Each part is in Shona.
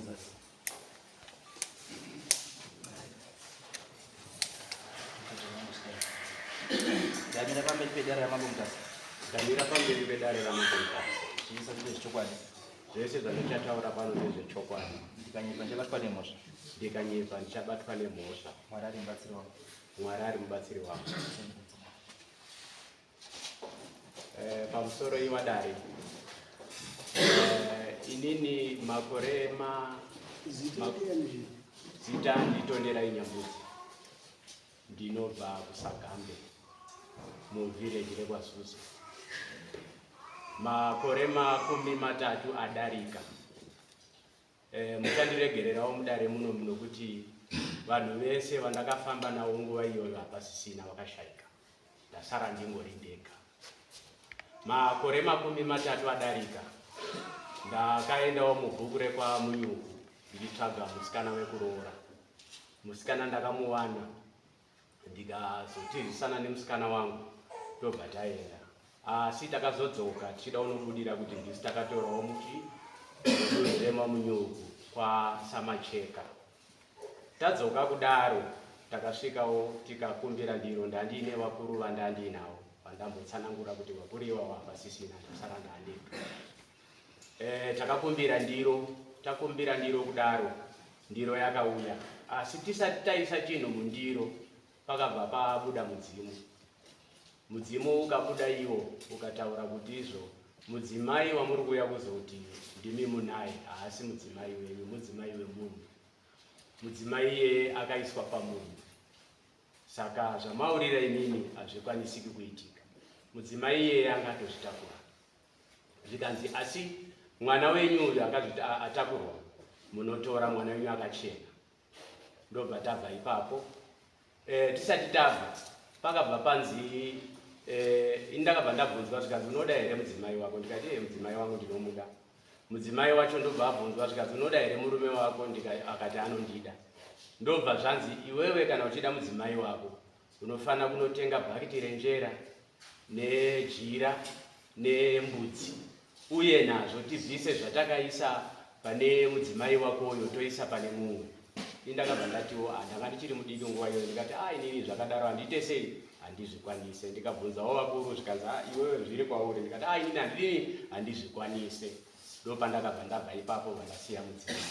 Jesus. Damira pamberi pedare ramabungasi. Damira pamberi pedare ramabungasi. Chisa chiri chokwadi. Zvese zvandinotaura pano ndezvechokwadi. Ndikanyepa ndichabatwa nemhosva. Ndikanyepa ndichabatwa nemhosva. Mwari ari mubatsiri wangu. Mwari ari mubatsiri wangu. Pamusoro iwadare. Inini makore zita nditondera inyambudzi. Ndinobva kuSagambe muvhireji rekwaZuzu. Makore 30 adarika. Muchandiregererawo mudare muno kuti vanhu vese vandakafamba navo nguva iyoyo hapasisina vakashayika. Ndasara ndingori ndega. Makore 30 adarika. Ndakaendawo mubhuku rekwaMunyuku ndichitsvaga musikana wekuroora. Musikana ndakamuwana. Ndikazotivisana nemusikana wangu tobva taenda. Asi takazodzoka tichida unobudira kuti ndisi takatorawo muchiRemaMunyuku kwaSamacheka. Tadzoka kudaro takasvikawo tikakumbira ndiro ndandine vakuru vandandinawo vandambotsanangura kuti vakuru iwawo hapasisina ndasara ndandega. Takumbira ndiro kudaro ndiro yakauya. Asi tisati taisa chinhu mundiro pakabva pabuda mudzimu ukabuda iwo ukataura kuti izvo mudzimai wamuri kuuya kuzoti ndimi munai haasi mudzimai wenyu, mudzimai wemunhu. Mudzimai iye akaiswa pamunhu. Saka zvamaurira inini hazvikwanisiki kuitika. Mudzimai iye angatozvitakura. Zvikanzi asi mwana wenyu uyu akazvitakurwa munotora mwana wenyu akachena. Ndobva tabva ipapo. Tisati tabva pakabva panzi indakabva ndabvunzwa zvikanzi unoda here mudzimai wako? Ndikati mudzimai wangu ndinomuda. Mudzimai wacho ndobva abvunzwa zvikanzi unoda here murume wako? Akati anondida. Ndobva zvanzi iwewe kana uchida mudzimai wako unofanira kunotenga bhakiti renjera nejira nembudzi uye nazvo tibvise zvatakaisa pane mudzimai wakoyo toisa pane mumwe. Indakabva ndatiwo ndanga ndichiri mudiki nguva iyoyo ndikati inini zvakadaro handite sei handizvikwanise. Ndikabvunzawo vakuru zvikanzi iwewe zviri kwauri? Ndikati inini handidini handizvikwanise. Ndopandakabva ndabva ipapo vandasiya mudzimai.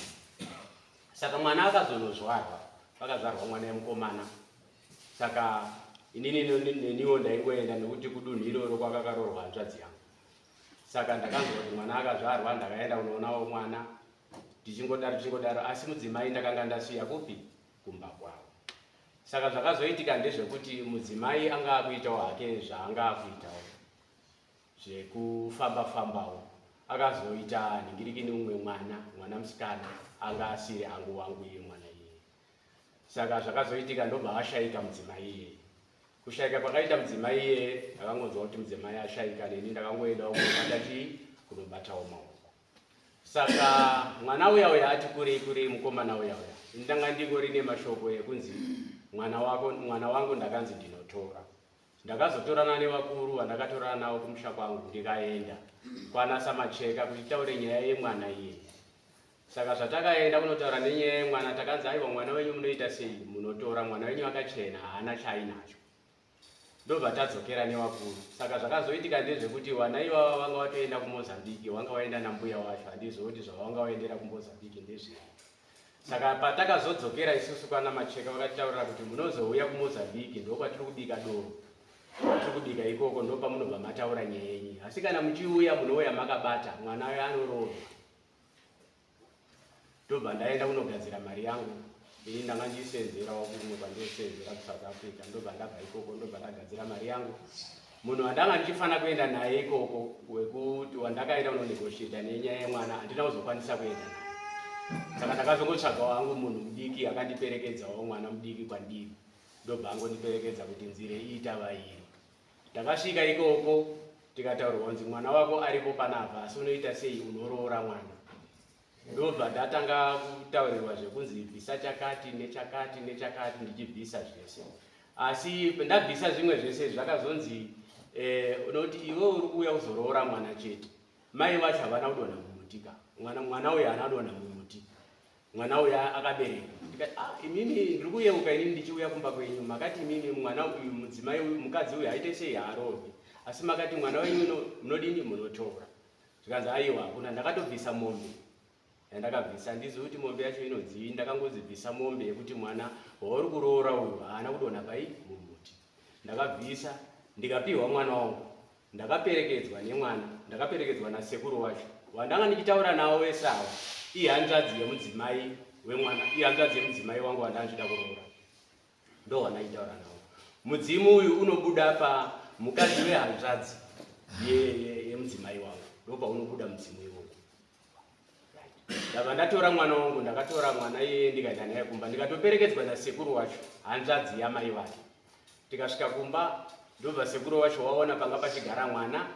Saka mwana akazonozvarwa, pakazvarwa mwana wemukomana. Saka inini neniwo ndaingoenda nekuti kudunhu iroro kwakakarorwa hanzvadzi yangu. Saka ndakanzwa kuti mwana akazvarwa ndakaenda kunoonawo mwana. Tichingodaro asi mudzimai ndakanga ndasiya kupi? Kumba kwavo. Saka zvakazoitika ndezvekuti mudzimai anga akuitawo hake zvaanga akuitawo zvekufamba-fambawo. Akazoita ningiriki neumwe mwana musikana anga asiri angu wangu iye mwana iye. Saka zvakazoitika ndobva ashayika mudzimai iye. Kushayika kwakaita mudzimai iye ndakangonzwa kuti mudzimai ashayika neni ndakangoendawo kunobatawo maoko. Saka mwana uya ati kurei mukomana uya ndanga ndingori nemashoko ekunzi mwana wangu ndakanzi ndinotora. Ndakazotorana nevakuru vandakatorana navo kumusha kwangu ndikaenda kwana Samacheka kuchitaure nyaya yemwana iye. Saka zvatakaenda kunotaura nenyaya yemwana takanzi aiwa mwana wenyu munoita sei? Munotora, mwana wenyu akachena haana chainacho. Ndobva tadzokera nevakuru. Saka zvakazoitika ndezvekuti vana ivava vanga vatoenda kuMozambique, vanga vaenda nambuya wacho, handizoti zvavanga vaendera kuMozambique ndezviri. Saka patakazodzokera isusu kwana Macheka vakataurira kuti munozouya kuMozambique ndokwatiri kubika doro. Tiri kubika ikoko ndopamunobva mataura nyaya yenyu. Asi kana muchiuya munouya makabata mwana uyo anoroorwa. Ndobva ndaenda kunogadzira mari yangu. Ini ndanga ndisenzerawo kumwe kwandosenzera kuSouth Africa. Ndobva ndabva ikoko ndobva ndagadzira mari yangu. Munhu wandanga ndichifana kuenda naye ikoko wekuti wandakaenda kunonegotiata nenyaya yemwana handina kuzokwanisa kuenda naye. Saka ndakazongotsvaga wangu munhu mudiki akandiperekedzawo mwana mudiki kwandiri. Ndobva angondiperekedza kuti nzire iita vairi. Ndakasvika ikoko tikataurirwa kunzi mwana wako aripo panapa asi unoita sei? Unoroora mwana. Ndobva ndatanga kutaurirwa zvekunzi bvisa chakati nechakati ndichibvisa zvese. Asi ndabvisa zvimwe zvese zvakazonzi unoti iwe uri kuuya kuzoroora mwana chete. Mai vacho havana kudonha mumuti ka. Mwana uyu haana kudonha mumuti. mwana uya akabereka. Ndikati imimi ndiri kuyeuka inini ndichiuya kumba kwenyu, makati imimi mwana uyu mudzimai uyu mukadzi uyu aite sei haarovi, asi makati mwana wenyu munodini munotora. Zvikanzi aiwa hakuna, ndakatobvisa mombe. Ndakabvisa ndizi kuti mombe yacho inodzii, ndakangozibvisa mombe yekuti mwana wauri kuroora uyu haana kudonha pai mumuti. Ndakabvisa ndikapiwa mwana wangu, ndakaperekedzwa nemwana, ndakaperekedzwa nasekuru wacho wandanga ndichitaura nawo wese ava ihanzvadzi yemudzimai wemwana, ihanzvadzi yemudzimai wangu wandanga ndichida kuroora, ndo wandaitaura nawo. Mudzimu uyu unobuda pa mukadzi wehanzvadzi yemudzimai wangu, ndo paunobuda mudzimu iwowo. Ndabva ndatora mwana wangu, ndakatora mwana iyeye ndikaenda naye kumba, ndikatoperekedzwa nasekuru wacho hanzvadzi yamai vake. Tikasvika kumba, ndobva sekuru wacho waona panga pachigara mwana,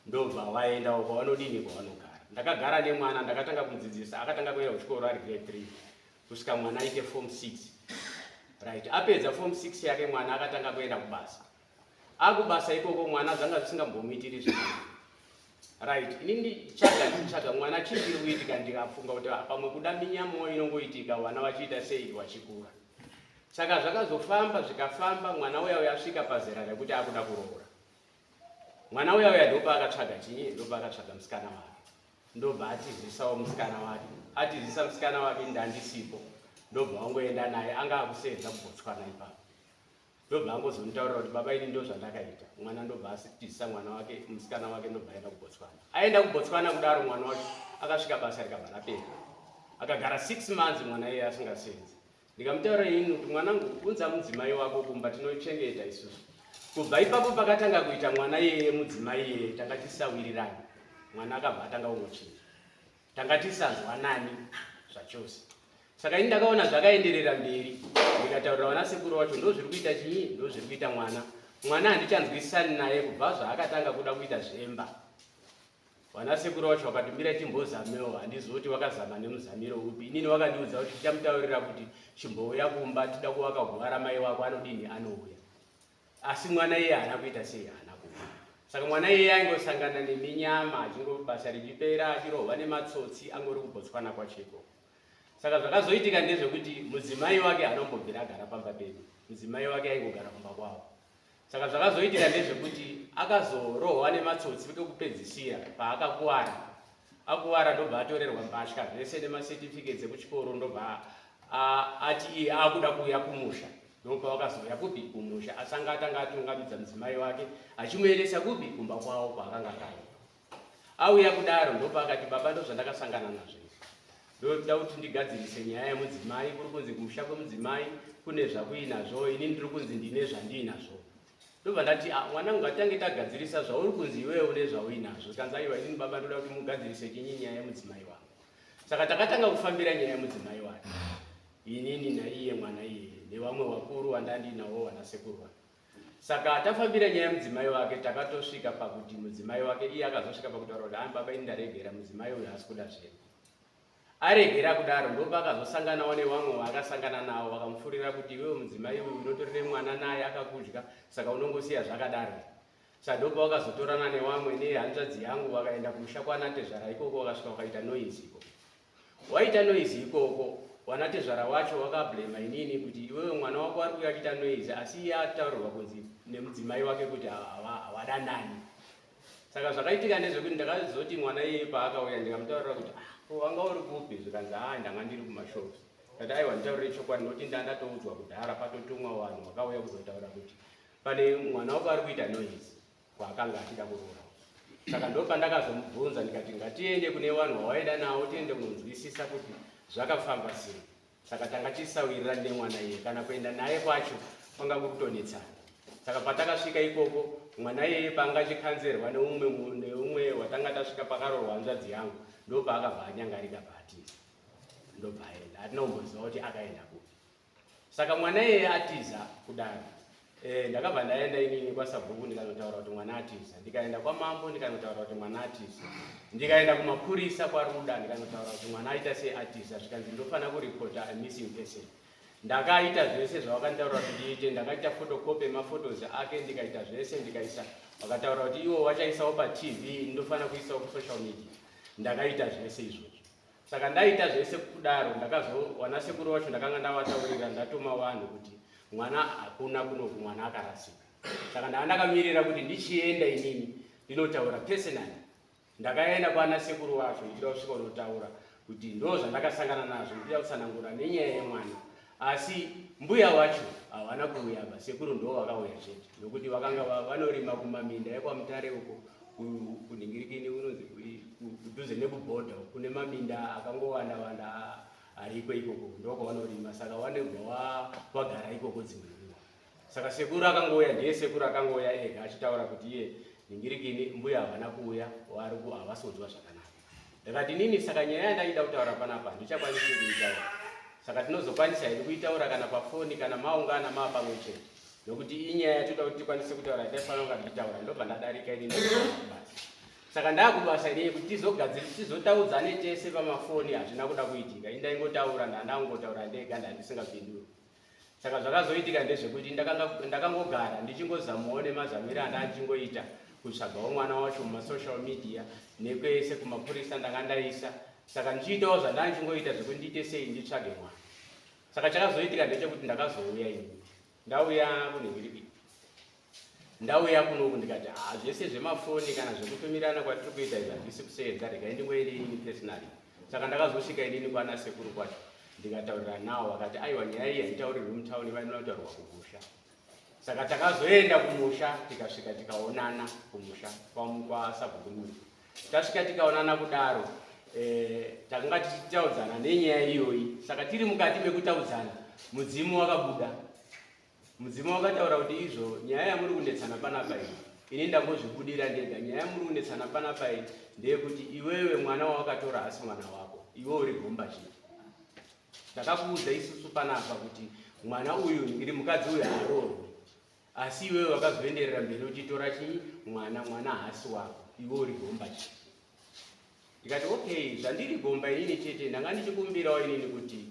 ndobva waendawo kwavanodini kwavanogara. Ndakagara nemwana, ndakatanga kumudzidzisa, akatanga kuenda kuchikoro ari grade 3 kusvika mwana aite form 6. Right, apedza form 6 yake mwana akatanga kuenda kubasa. Akubasa ikoko mwana zvanga zvisingambomuitiri zvakanaka. Right, inini ndichitsvaga mwana chiri kuitika, ndikafunga kuti pamwe kuda minyamo inongoitika vana vachiita sei vachikura. Saka zvakazofamba zvikafamba, mwana uya uyasvika pazera rekuti akuda kuroora. Mwana uya ndopa akatsvaga chinyi, ndopa akatsvaga musikana wake. Ndobva atizisawo musikana wake. Atizisa musikana wake ndandisipo. Ndobva wangoenda naye, anga akusenza kuBotswana ipapo. Ndobva angozomutaurira kuti baba ini ndo zvandakaita. Mwana ndobva atizisa mwana wake, musikana wake ndobva aenda kuBotswana. Aenda kuBotswana kudaro mwana wacho akasvika basa rikabva rapera. Akagara 6 months mwana iye asingasenzi. Ndikamutaurira ini kuti mwanangu, unza mudzimai wako kumba tinochengeta isusu. Kubva ipapo pakatanga kuita mwana iyeye mudzimai iyeye tangatisawirirani. Mwana akabva atanga kungochinja. Tangatisanzwanani zvachose. Saka ini ndakaona zvakaenderera mberi, ndikataurira vanasekuru vacho ndo zviri kuita chinyi, ndo zviri kuita mwana. Mwana handichanzwisisani naye kubva zvaakatanga kuda kuita zvemba. Vanasekuru vacho vakatumbira timbozamewo, handizoti wakazama nemuzamiro upi. Inini wakandiudza kuti tichamutaurira kuti chimbouya kumba tida kuvaka gwara mai wako anodini anouya. Asi mwana iye haana kuita sei, haana kuuya. Saka mwana iye aingosangana neminyama, achingobasa richipera, achirohwa nematsotsi, angori kuBotswana kwacheko. Saka zvakazoitika ndezvekuti mudzimai wake anombobvira agara pamba pedu. Mudzimai wake aingogara kumba kwavo. Saka zvakazoitika ndezvekuti akazorohwa nematsotsi kwekupedzisira paakakuwara. Akuwara ndobva atorerwa mbatya zvese nemacertificates ekuchikoro, ndobva ati iye akuda kuuya kumusha. Ndopa wakazouya kupi kumusha, asanga atanga atungamidza mudzimai wake achimuendesa kupi kumba kwavo kwaakanga akaenda. Auya kudaro ndopa akati baba ndo zvandakasangana nazvo. Ndoda kuti ndigadzirise nyaya yemudzimai, kuri kunzi kumusha kwemudzimai kune zvakuinazvo, ini ndiri kunzi ndine zvandinazvo. Ndobva ndati mwanangu ngatange tagadzirisa zvauri kunzi iwewe une zvauinazvo. Kanzi aiwa inini baba ndoda kuti mugadzirise chinyi nyaya yemudzimai wangu. Saka takatanga kufambira nyaya yemudzimai wake. Inini naiye mwana iye nevamwe vakuru vandandinawo vanasekuru vake. Saka tafambira nyaya yemudzimai wake, takatosvika pakuti mudzimai wake iye akazosvika pakutaura kuti baba ini ndaregera, mudzimai uyu hasi kuda zvenu. Aregera kudaro ndopa akazosanganawo nevamwe vaakasangana navo vakamufurira kuti iwewe mudzimai uyu unotorere mwana naye akakudya, saka unongosiya zvakadaro. Saka ndopa wakazotorana nevamwe nehanzvadzi yangu vakaenda kumusha kwaNatezvara ikoko, wakasvika wakaita noise ikoko. Waita noise ikoko, wanatezvara wacho wakablema inini kuti iwewe mwana wako ari kuuya achiita noise, asi iye ataurirwa kunzi nemudzimai wake kuti hawadanani. Saka zvakaitika ndezvekuti ndakazoti mwana iye paakauya ndikamutaurira kuti wanga uri kupi, zvikanzi ndanga ndiri kumashopu. Kati aiwa nditaurire chokwadi noti ndatoudzwa kudhara patotumwa vanhu vakauya kuzotaura kuti pane mwana wako ari kuita noise kwaakanga achida kuroora. Saka ndopa ndakazomubvunza ndikati ngatiende kune vanhu vawaenda navo tiende kunzwisisa kuti zvakafamba sei. Saka tanga tisawirirana nemwana iye, kana kuenda naye kwacho kwanga kutonetsana. Saka patakasvika ikoko, mwana iye panga achikanzerwa neumwe watanga tasvika pakaroorwa hanzvadzi yangu, ndopa akabva anyangarika paatiza. Ndobva aenda, hatina kumboziva kuti akaenda kupi. Saka mwana iye atiza kudaro. Ndakabva ndaenda inini kwaSabhuku ndikanotaura kuti mwana atiza. Ndikaenda kwaMambo ndikanotaura kuti mwana atiza. Ndikaenda kumapurisa kwaRuda ndikanotaura kuti mwana aita sei atiza, zvikanzi ndofana kuripota a missing person. Ndakaita zvese zvavakantaura kuti ndiite, ndakaita photocopy mafotos ake, ndikaita zvese ndikaisa. Vakataura kuti iwo wachaisawo paTV, ndofana kuisawo kusocial media. Ndakaita zvese izvozvo. Saka ndaita zvese kudaro ndakazowana sekuru wacho ndakanga ndavataurira ndatuma vanhu kuti mwana hakuna kunoku, mwana akarasika. Saka ndakamirira kuti ndichienda inini ndinotaura personally. Ndakaenda kwana sekuru wacho ndida kusvika kunotaura kuti ndo zvandakasangana nazvo, ndida kutsanangura nenyaya yemwana. Asi mbuya wacho havana kuuya, sekuru ndo vakauya chete, nokuti vakanga vanorima kumaminda ekwaMutare uko kuningirikini unonzi kudhuze nekubhodha kune maminda akangowanda ariko ikoko, ndoko vanorima. Saka wanebva wagara ikoko dzimwe nguva. Saka sekuru akangouya, ndiye sekuru akangouya ega achitaura kuti iye ningirikini mbuya havana kuuya, havasonzwa zvakanaka. Ndakati nini, saka nyaya yandaida kutaura panapa ndichakwanisa kuitaura. Saka tinozokwanisa here kuitaura kana pafoni kana maungana pamwe chete, nokuti inyaya yatoda kuti tikwanise kutaura taifanira kunga tichitaura. Ndobva ndadarika inini basi. Saka ndakubasa inini kuti tizotaudzane tese pamafoni, hazvina kuda kuitika. Indaingotaura ndandangotaura ndega ndandisingapinduri. Saka zvakazoitika ndezvekuti ndakangogara ndichingozamawo nemazamiro andandichingoita kutsvagawo mwana wacho mumasocial media nekwese kumapurisa ndakandaisa. Saka ndichiitawo zvandandichingoita zvekuti ndiite sei nditsvage mwana. Saka chakazoitika ndechekuti ndakazouya ini, ndauya kuningiriki, ndauya kunoku ndikati zvese zvemafoni kana zvekutumirana kwatiri kuita izvi hazvisi kusenza, regai ndingoende inini personally. Saka ndakazosvika inini kwana sekuru kwacho ndikataurira navo, vakati aiwa nyaya iyi haitaurirwi mutauni, vainotaurirwa kumusha. Saka takazoenda kumusha, tikasvika tikaonana kumusha kwasabhuku. Tasvika tikaonana kudaro, takanga tichitaudzana nenyaya iyoyi. Saka tiri mukati mekutaudzana, mudzimu wakabuda. Mudzimu wakataura kuti izvo nyaya yamuri kunetsana panapa iyi, ini ndambozvibudira ndega. Nyaya yamuri kunetsana panapa iyi ndeyekuti iwewe mwana wawakatora hasi mwana wako, iwe uri gomba chii. Ndakakuudza isusu panapa kuti mwana uyu ndiri mukadzi uyu haroorwi, asi iwewe wakazoenderera mberi uchitora chii mwana hasi wako, iwe uri gomba chii. Ndikati okay, zvandiri gomba inini chete ndanga ndichikumbirawo inini kuti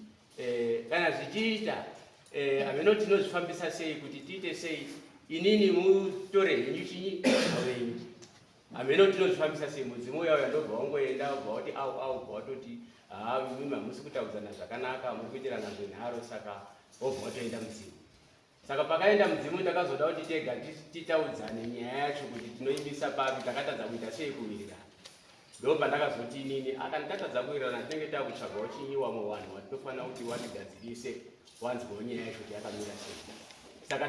kana zvichiita ameno tinozvifambisa sei, kuti tiite sei, inini mutore henyu chinyi awenyu. Ameno tinozvifambisa sei, mudzimu uya ndobva wangoenda ubva wati au bva watoti mimi hamusi kutaudzana zvakanaka, muri kuitirana zvenharo, saka wobva watoenda mudzimu. Saka pakaenda mudzimu takazoda kuti tega titaudzane nyaya yacho kuti tinoimisa papi, takatadza kuita sei kuwirirana. Ndobva ndakazoti inini akanditatadza kuwirirana tinenge takutsvagawo chinyi wamwe vanhu watinofanira kuti watigadzirise wanzwawo nyaya yacho kuti yakamira sei. Saka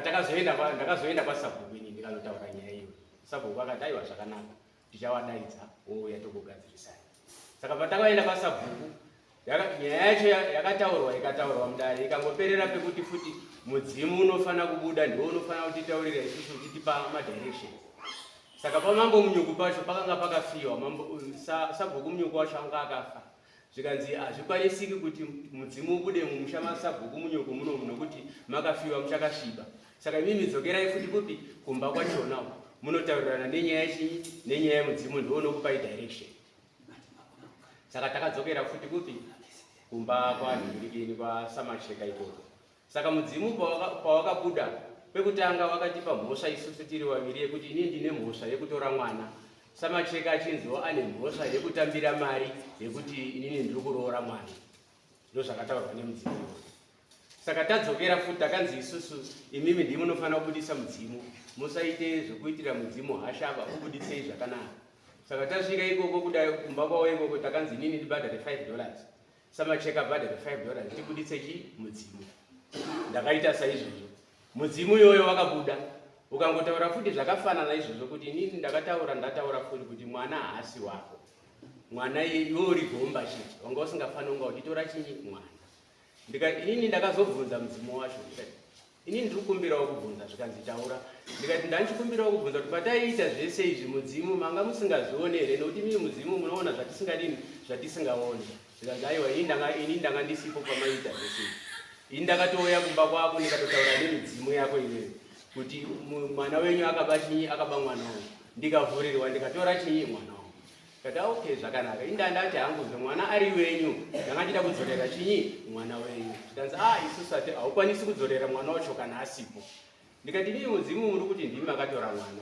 ndakazoenda kwasabhuku inini ndikanotaura nyaya iyo. Sabhuku akati aiwa zvakanaka, tichawadaidza wouya tokugadzirisai. Saka patakaenda kwasabhuku, nyaya yacho ikataurwa mudare, ikangoperera pekuti futi mudzimu unofanira kubuda, ndiwo unofanira kutitaurira isusu uchitipa madirection. Saka pamambo munyuku pacho pakanga pakafiwa, sabhuku munyuku wacho anga akafa. Zvikanzi hazvikwanisiki kuti mudzimu ubude mumusha masabhuku munyuku munomu nokuti makafiwa muchakasviba. Saka imimi dzokerai futi kupi kumba kwachona munotaurirana nenyaya yechinyi, nenyaya yemudzimu, ndiwo unokupai direction. Saka takadzokera futi kupi kumba kwanhingirikini kwaSamacheka ikoko. Saka mudzimu pawakabuda, pekutanga wakatipa mhosva isusu tiri vaviri yekuti ini ndine mhosva yekutora mwana, Samacheka achinziwo ane mhosva yekutambira mari yekuti inini ndiri kuroora mwana. Ndozvakataurwa nemudzimu. Saka tadzokera futi takanzi isusu imimi ndimi munofanira kubudisa mudzimu, musaite zvekuitira mudzimu hashaba, ubudisei zvakanaka. Saka tasvika ikoko kudai kumba kwawo ikoko takanzi inini ndibhadhare $5. Samacheka bhadhare $5 tibudise chi mudzimu. Ndakaita saizvozvo. Mudzimu iyoyo wakabuda. Ukangotaura futi zvakafanana izvozvo kuti inini ndataura futi kuti mwana haasi wako. Mwana iwe uri gomba chete. Wanga usingafanira kunga uchitora chinyi mwana. Ndikati inini ndakazobvunza mudzimu wacho ndikati inini ndiri kukumbirawo kubvunza, zvikanzi taura. Ndikati ndandichikumbirawo kubvunza kuti pataiita zvese izvi mudzimu manga musingazvione here, nokuti mimi mudzimu munoona zvatisingadini zvatisingaone. Zvikanzi aiwa ini ndanga ndisipo pamaita zvese izvi. Ini ndakatouya kumba kwako ndikatotaura nemidzimu yako iwewe kuti mwana wenyu akaba chinyi, akaba mwana wangu. Ndikavhurirwa ndikatora chinyi mwana wangu. Kati okay zvakanaka, ini ndandati hangu mwana ari wenyu, ndanga ndida kudzorera chinyi mwana wenyu. Zvikanzi isusu ati haukwanisi kudzorera mwana wacho kana asipo. Ndikati ini mudzimu muri kuti ndimi makatora mwana,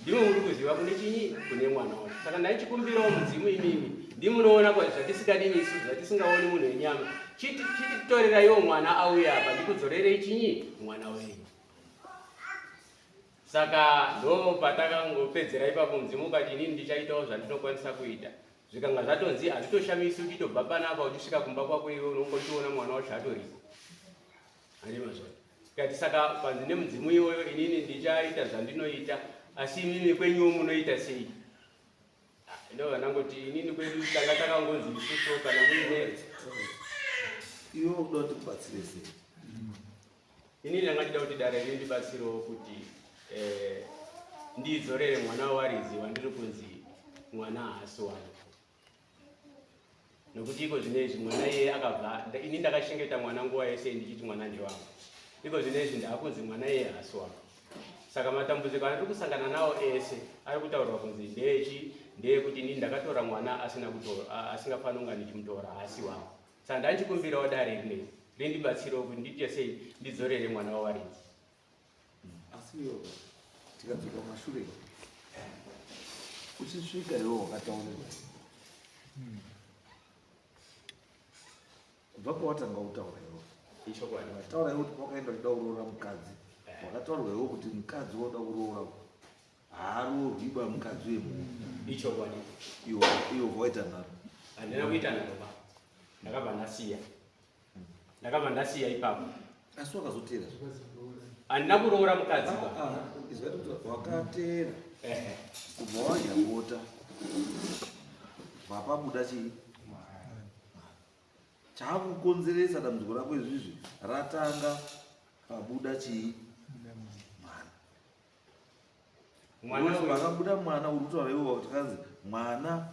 ndimi muri kuziva kune chinyi kune mwana wacho. Saka ndaichikumbirawo mudzimu imimi ndimunoona kwa zvatisikadini isu zvatisingaoni munhu wenyama chititorera iwo mwana auya apa ndikudzorere chinyi mwana wenyu. Saka ndo patakangopedzera ipapo Mudzimu ukati inini ndichaitawo zvandinokwanisa kuita. Zvikanga zvatonzi hazvitoshamisi uchitobva panapa uchisvika kumba kwako iwe unongotiona mwana wacho atoripo. Handimazvona. Tikati saka panzi nemudzimu iwoyo inini ndichaita zvandinoita asi imimi kwenyuwo munoita sei? Ndo vanangoti inini kwedu tanga takangonzi isusu kana muine iwo unoda kuti kubatsire sei? Inini ndanga ndida kuti dare rindibatsirewo kuti ndidzorere mwana waRizi wandiri kunzi mwana haasi wangu. Nokuti iko zvinezvi mwana iye akabva ini ndakashengeta mwana nguva yese ndichiti mwana ndewangu. Iko zvinezvi ndaakunzi mwana iye haasi wangu. Saka matambudziko andiri kusangana nawo ese ari kutaurwa kunzi ndeyekuti inini ndakatora mwana asingafani kunga ndichimutora haasi wangu. Saka ndanchikumbirawo dare rineri rindibatsirewo kuti ndiite sei ndidzorere mwana waRizi. Asi iwo tikadzoka mashure uchisvika iwo wakataurirwa kubva kwawatanga kutaura iwo taura iwo kuti wakaenda kuda kuroora mukadzi wakataurirwa iwo kuti mukadzi wauda kuroora haarorwiba mukadzi wemunhu ichokwadi iwo vaita nharo handina kuita nharo ba ndakabva ndasiya ipapo asi wakazotera handina kuroora mukadzi izvati kuti wakatera kubva wanyambota vapabuda chii chaakukonzeresa dambudziko rako izvizvi ratanga pabuda chii mwana pakabuda mwana uri kutaura iwo kuti kanzi mwana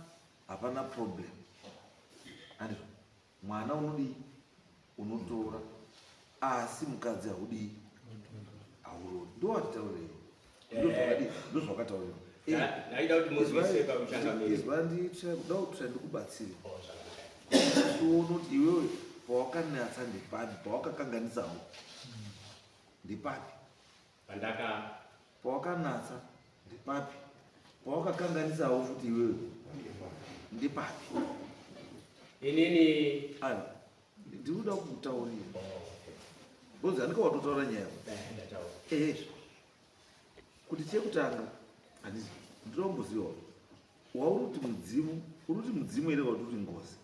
hapana problem andizvo mwana unodii unotora asi mukadzi haudii haurori ndo watitaurirewo ndo zvakatauriwa izva ndikuda kuti ndikubatsire tione kuti iwewe pawakanatsa ndepapi pawakakanganisawo ndepapi pawakanatsa ndepapi pawakakanganisawo futi iwewe ndepapi inini ndikuda kutaurira bonzi handika watotaura nyaya kuti chekutanga handisi ndinomboziva wauri kuti mudzimu ere wati kuti ngozi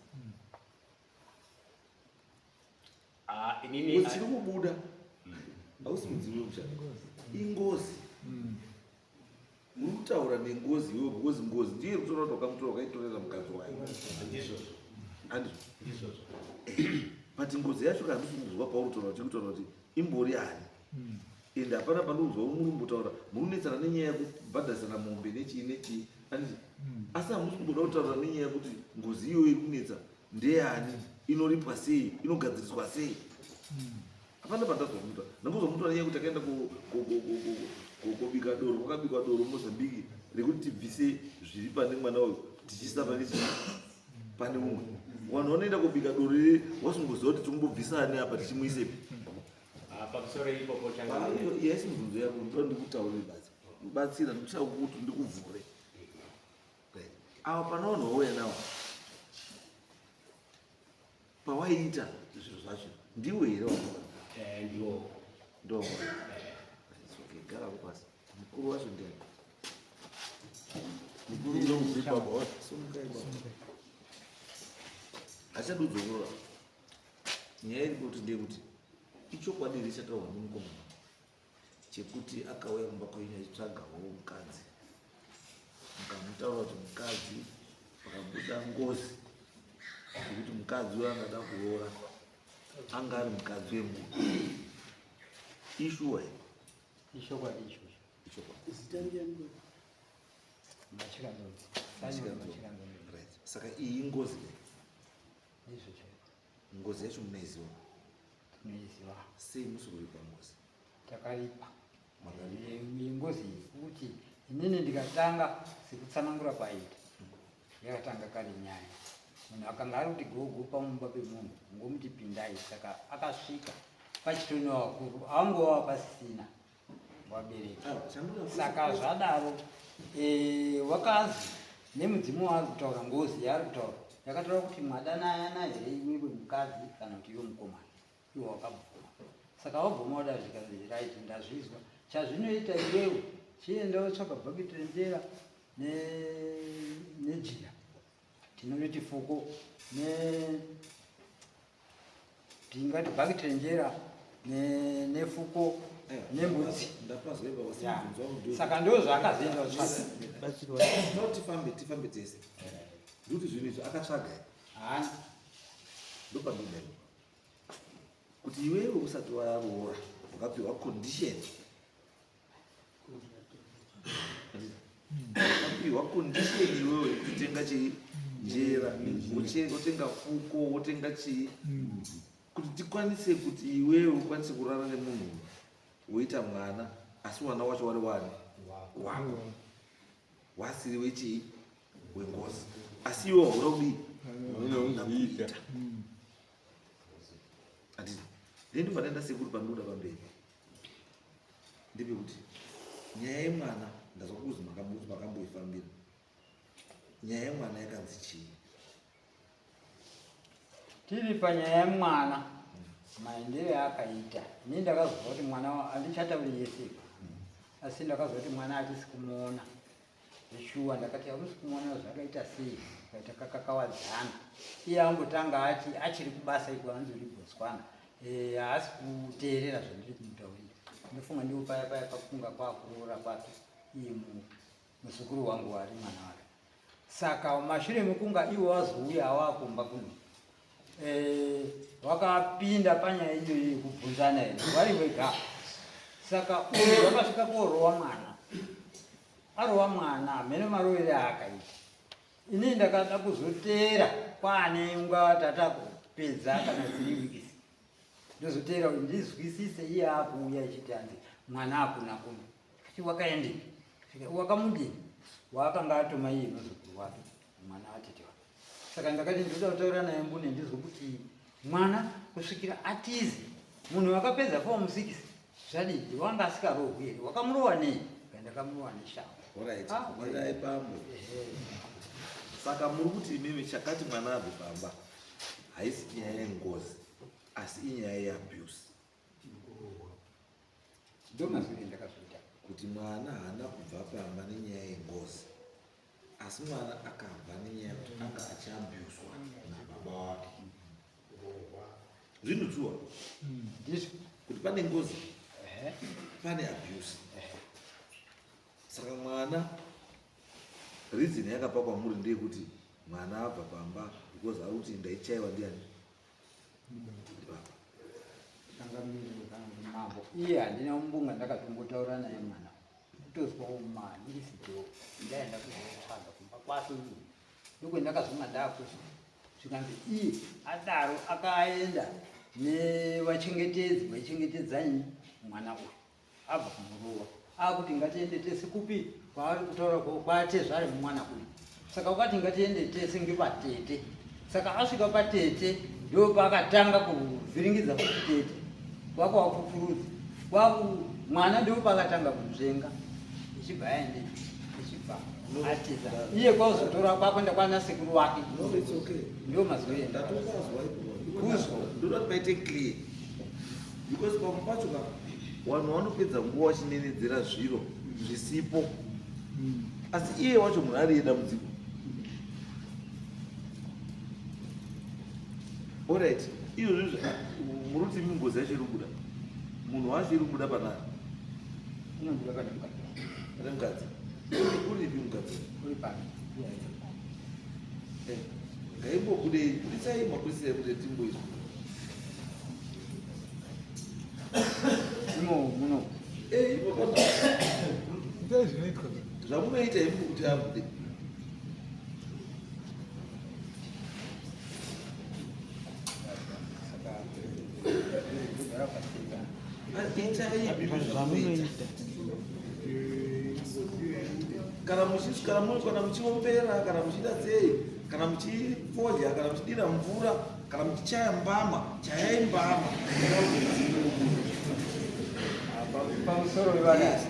chiri kubuda hausi mudzimu wekushanda ingozi muri kutaura nengozi iwe ngozi ndiye rutora kuti wakamutora wakaitorera mukadzi wayo handizvo but ngozi yacho handisi kuzwa pauri kutaura kuti kutaura kuti imbori ani ende hapana pandouzwa muri kumbotaura muri kunetsana nenyaya yekubhadharisana mombe nechii handizvo asi hamusi kumboda kutaura nenyaya yekuti ngozi iyoyo iri kunetsa ndeyani inoripwa sei inogadziriswa sei hapana pandazvamuta ndangozvamuta nenyaya yekuti akaenda kubika doro kwakabikwa doro Mozambique rekuti tibvise zviri pane mwana uyu tichisa pane mumwe vanhu vanoenda kubika doro riri wasimboziva kuti tinombobvisa ani apa tichimuisepi yaisi mibvunzo yako ndoda ndikutaurire batsira ndikushaka kuti ndikuvhure ava pana vanhu vauya navo pawaiita zviro zvacho ndiwe here ndiwo ndo gara pasi mukuru wacho ndiani mukuru achadudzorora nyaya iri kuti ndeyekuti ichokwadi richataurwa nemukomana chekuti akauya mumba kwenyu achitsvagawo mukadzi mukamutaura kuti mukadzi pakabuda ngozi yekuti mukadzi uyo angada kuroora anga ari mukadzi wemunhu ishuwa ishokwadi saka iyi ngozi ngozi yacho munaiziva sei musikulipa ngozi takaripa ngozi kuti inini ndikatanga sikutsanangura paita yakatanga kare nyaya munhu akanga ari kuti gogo pamumba pemunhu ngomuti pindai saka akasvika pachitoni wakuru angova pasisina wabereka saka zvadaro wakazi nemudzimu waari kutaura ngozi yaari kutaura yakatora kuti mwadanayana here iwe mukadzi kana kuti iwe mukomana, iwe wakabvuma. Saka wabvuma wada zvikazi raiti ndazvizwa, chazvinoita iwewe chienda wotsvaka bhaketi renjera nejira tinoti fuko tingati bhaketi renjera nefuko nembudzi. Ndapazwe baba simubvunzwa mudhuri. Saka ndozvaakazoenda kutsvaga. Tifambe tese. Nduti zvinhu izvi akatsvaga here? Haana. Ndopandodai kuti iwewe usati waroora wakapiwa condition, wakapiwa condition iwewe yekuti tenga chenjera, wotenga fuko, wotenga chii, kuti tikwanise kuti iwewe ukwanise kurara nemunhu woita mwana, asi mwana wacho wari wani wako, wasiri wechii, wengozi, asi iwe waura kudii kuita. Anditi ndinofanira ndasekuru pandoda pamberi ndepekuti nyaya yemwana ndazwa kuzi makamboifambira. Nyaya yemwana yakanzi chii? Tiri panyaya yemwana maendero akaita, ini ndakazwa kuti mwana handichatauri yese, asi ndakazwa kuti mwana hatisi kumuona zvishuwa. Ndakati hamusi kumuona zvakaita sei, kaita kakakawadzana. Iye angotanga achiri kubasa iko anzori Botswana, haasi kuteerera zvandiri kumutaurira. Ndofunga ndiwo paya pakunga kwakuroora kwake iye muzukuru wangu wari mwana wake. Saka mashure mekunga iwo wazouya wakomba kuno, wakapinda panyaya iyoyo yekubvunzana here wari wega. Saka uyu wakasvika korowa mwana, arowa mwana mhene marovere akaita. Ini ndakada kuzoteera kwaane unga tatakupedza kana 3 weeks, ndozoteera kuti ndizwisise iye akuuya echiti hanzi mwana akuna kuno. Kuti wakaendei? Wakamudini? Wakanga atoma iye muzukuru wake mwana atete wake. Saka ndakati ndoda kutaura naye mbune ndizwe kuti mwana kusvikira atize munhu wakapedza form 6 zvadii wanga asikarohwi here, wakamurowa nei? Ndakamurowa neshango. Alright, ndai pamwe. Saka muri kuti imimi chakati mwana abve pamba haisi nyaya yengozi, asi inyaya yeabuse. Ndomazviri ndakazvita kuti mwana haana kubva pamba nenyaya yengozi, asi mwana akabva nenyaya yekuti anga achiambuswa nababa wake. Zvinotsuwa ndizvo kuti pane ngozi, pane abuse. Saka mwana reason yakapa kwamuri ndeyekuti mwana abva pamba because ari kuti ndaichaiwa ndiani? Ndibaba. mambo iye handina kumbunga ndakatombotaura naye mwana kutozwa umanisidzo ndaenda kuzotsvaga kumba kwake ndokwendakazonga ndakuti zvikanzi iye adaro akaenda nevachengetedzi vaichengetedzanyi mwana uyu abva kumurowa akuti ngatiende tese kupi kwaari kutaura kwate zvari mumwana uyu. Saka wakati ngatiende tese ngepatete. Saka asvika patete ndo pakatanga kuvhiringidza kuti tete wako wapfupfurudza mwana ndo pakatanga kuzvenga ichibva yaende ichibva atiza iye kwauzotora kwakwenda kwana sekuru wake. No, it's okay. Ndio mazoenda kuzwa ndoda paite clear because pamwe pacho vanhu vanopedza nguva vachinenedzera zviro zvisipo, asi iye wacho munhu ari yedambudziko. Alright, izvozvo muri kuti mingozi yacho iri kubuda, munhu wacho iri kubuda panani? inobuda pane mukadzi pane mukadzi. Uripi mukadzi? uri pane ngaimbobudei, budisai mapurisa ekuti timboizwa imo muno zvamunoita imi kuti abude. Kana muchiombera, kana muchiita sei, kana muchifodya, kana muchidira mvura, kana muchichaya mbama, chayai mbama. pamusoro wevadasi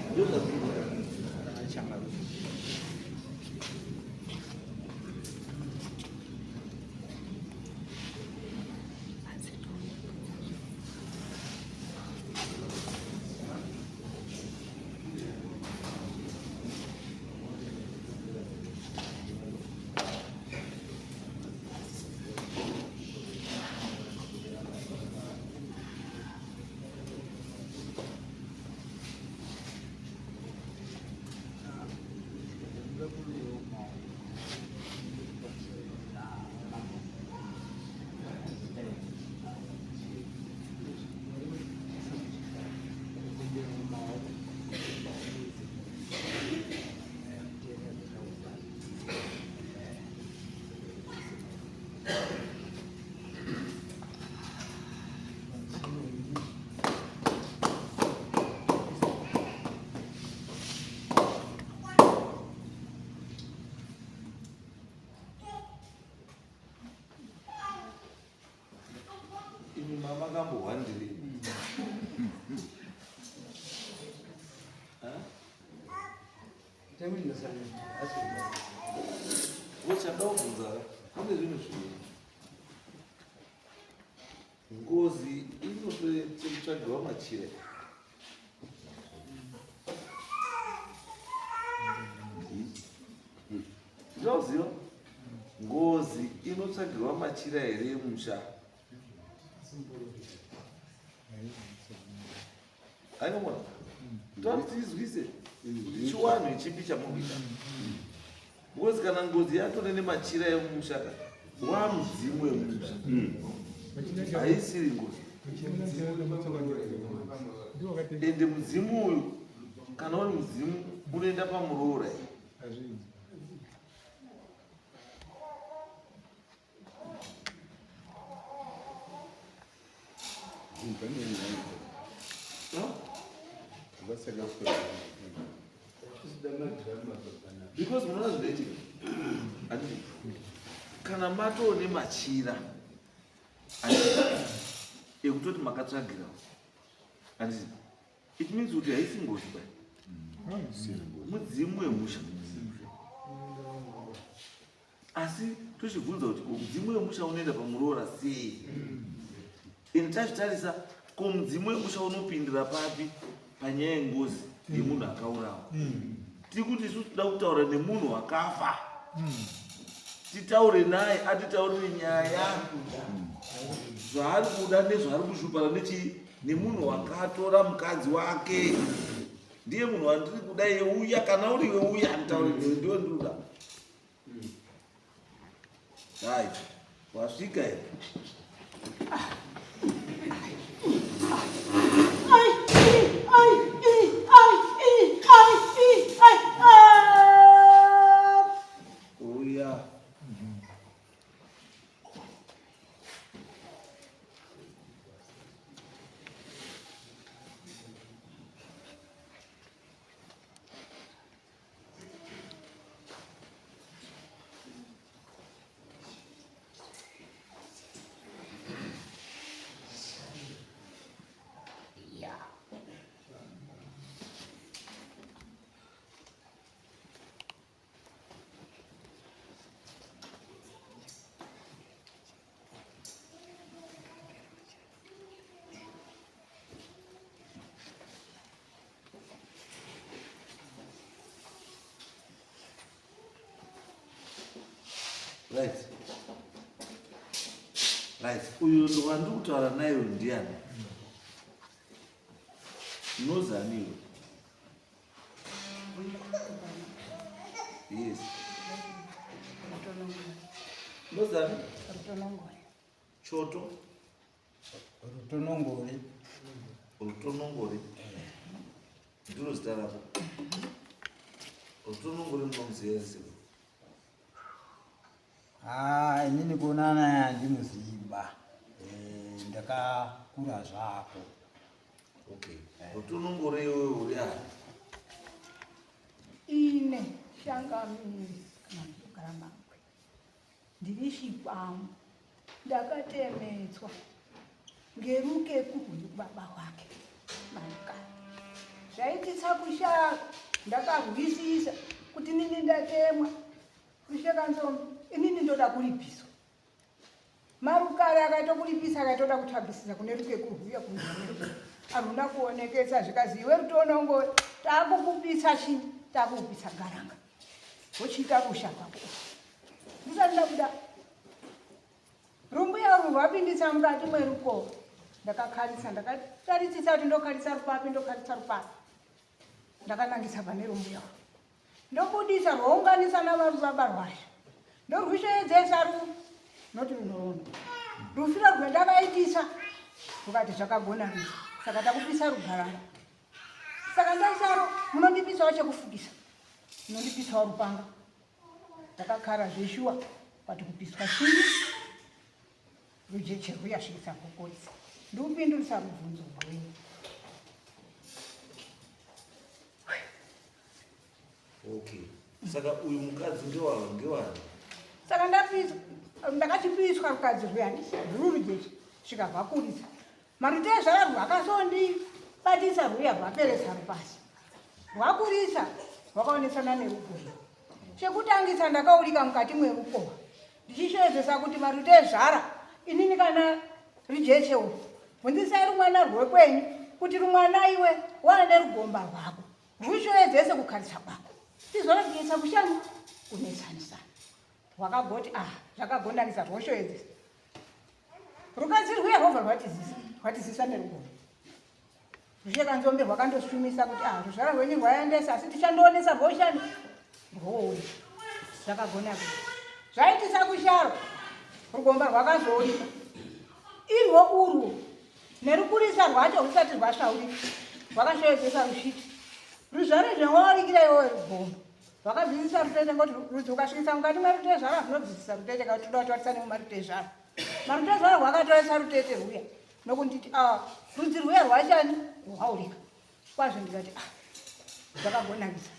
makambohwandiri uchadaubvunza kune zvinhu zviviri ngozi inototsvagirwa machira ndauziva ngozi inotsvagirwa machira here musha ainomona toati tizwise chiwanhu chipi chamukuita because kana ngozi yatore nemachira emushaka wamudzimu wemusha haisiri ngozi ende mudzimu uyu kana uri mudzimu unoenda pamuroora because munoona zvinoitika handii kana matone machira ekutoti makatsvagira handii it means kuti haisi ngozi bai mudzimu wemusha asi tochibvunza kuti mudzimu wemusha unoenda pamuroora sei ini tazvitarisa ko mudzimu wemusha unopindira papi panyaya yengozi yemunhu akaurawa tiri kuti isu toda kutaura nemunhu wakafa titaure naye atitaurire nyaya zvaari kuda nezvaari kushupana nemunhu wakatora mukadzi wake ndiye munhu wandiri kuda yeuya kana uri weuya anditaurire ndiwe ndiruda hai wasvika here right uyu wandiri kutaura naye ndiani nozaniwe yes nozani choto rutonongori ndiro zita rako rutonongori munomuziva inini kuonana naye handimuziva ndakakura zvako okay rutonongori iwewe uri ani ine shangamiri kana mugara mangwe ndiri shikwamu ndakatemetswa ngerukeku rwebaba wake manukana zvaitisa kushaka ndakarwisisa kuti nini ndatemwa kusheka nzombe inini ndoda kulipiswa marukare akaita kulipisa akaitoda kutabvisisa kune rukeku rwuya kunzamiri aruna kuonekesa zvikazi iwe rutonongori takukupisa chini takukupisa garanga wochita rusha kwako ndisati ndabuda rumbuya urwu rwapindisa mukati mwerukoro ndakakharisa ndakatarisisa kuti ndokharisa rupapi ndakanangisa pane rumbuya urwu ndobudisa rwounganisa navarubaba rwazvo ndorwushoedzesa noti runoona rufiro rwendavaitisa rukati zvakagona risa saka takupisa rugarara saka ndaisaro munondipisawo chekufukisa munondipisawo rupanga ndakakhara zveshuwa kwati kupiswa chini rujeche ruyasvisa kukorisa ndiupindurisa rubvunzo rwenyu okay saka uyu mukadzi ngewani saka ndakachipiswa rukadzi rwuyani ruri rujeche svikabva kurisa marutezvara rwakasondibatisa rwuya rwaperesa rupasi rwakurisa rwakaonesana nerugomba. Chekutangisa ndakaurika mukati mwerukova ndichishoedzesa kuti marutezvara inini kana rijechewo bvunzisai rumwana rwekwenyu kuti rumwana iwe waane rugomba rwako rwushoedzese kukhalisa kwako tizorabvisa kushama kunetsanisana rwakagoti zvakagondanisa rwoshoedzesa rukadzi rwuya rwobva rwatizisa nerugomba rushekanzombe rwakandosvumisa kuti ruzvara rwenyu rwaendesa asi tichandoonesa rwoshani rwouri zvakagonaka zvaitisa kusharo rugomba rwakazourika irwo urwo nerukurisa rwacho rusati rwasvaurika rwakashoedzesa rushiti ruzvare zvemaurikira iwoyo rugomba rwakabvisisa rutete ngoti rudzi ukasvikisa mukati marutezvara runobvisisa rutete kuti toda kutarisane mumarutezvara marutezvara rwakatoresa rutete rwuya nokunditi rudzi rwuya rwashani rwaurika kwazvo ndikati zvakagonakisa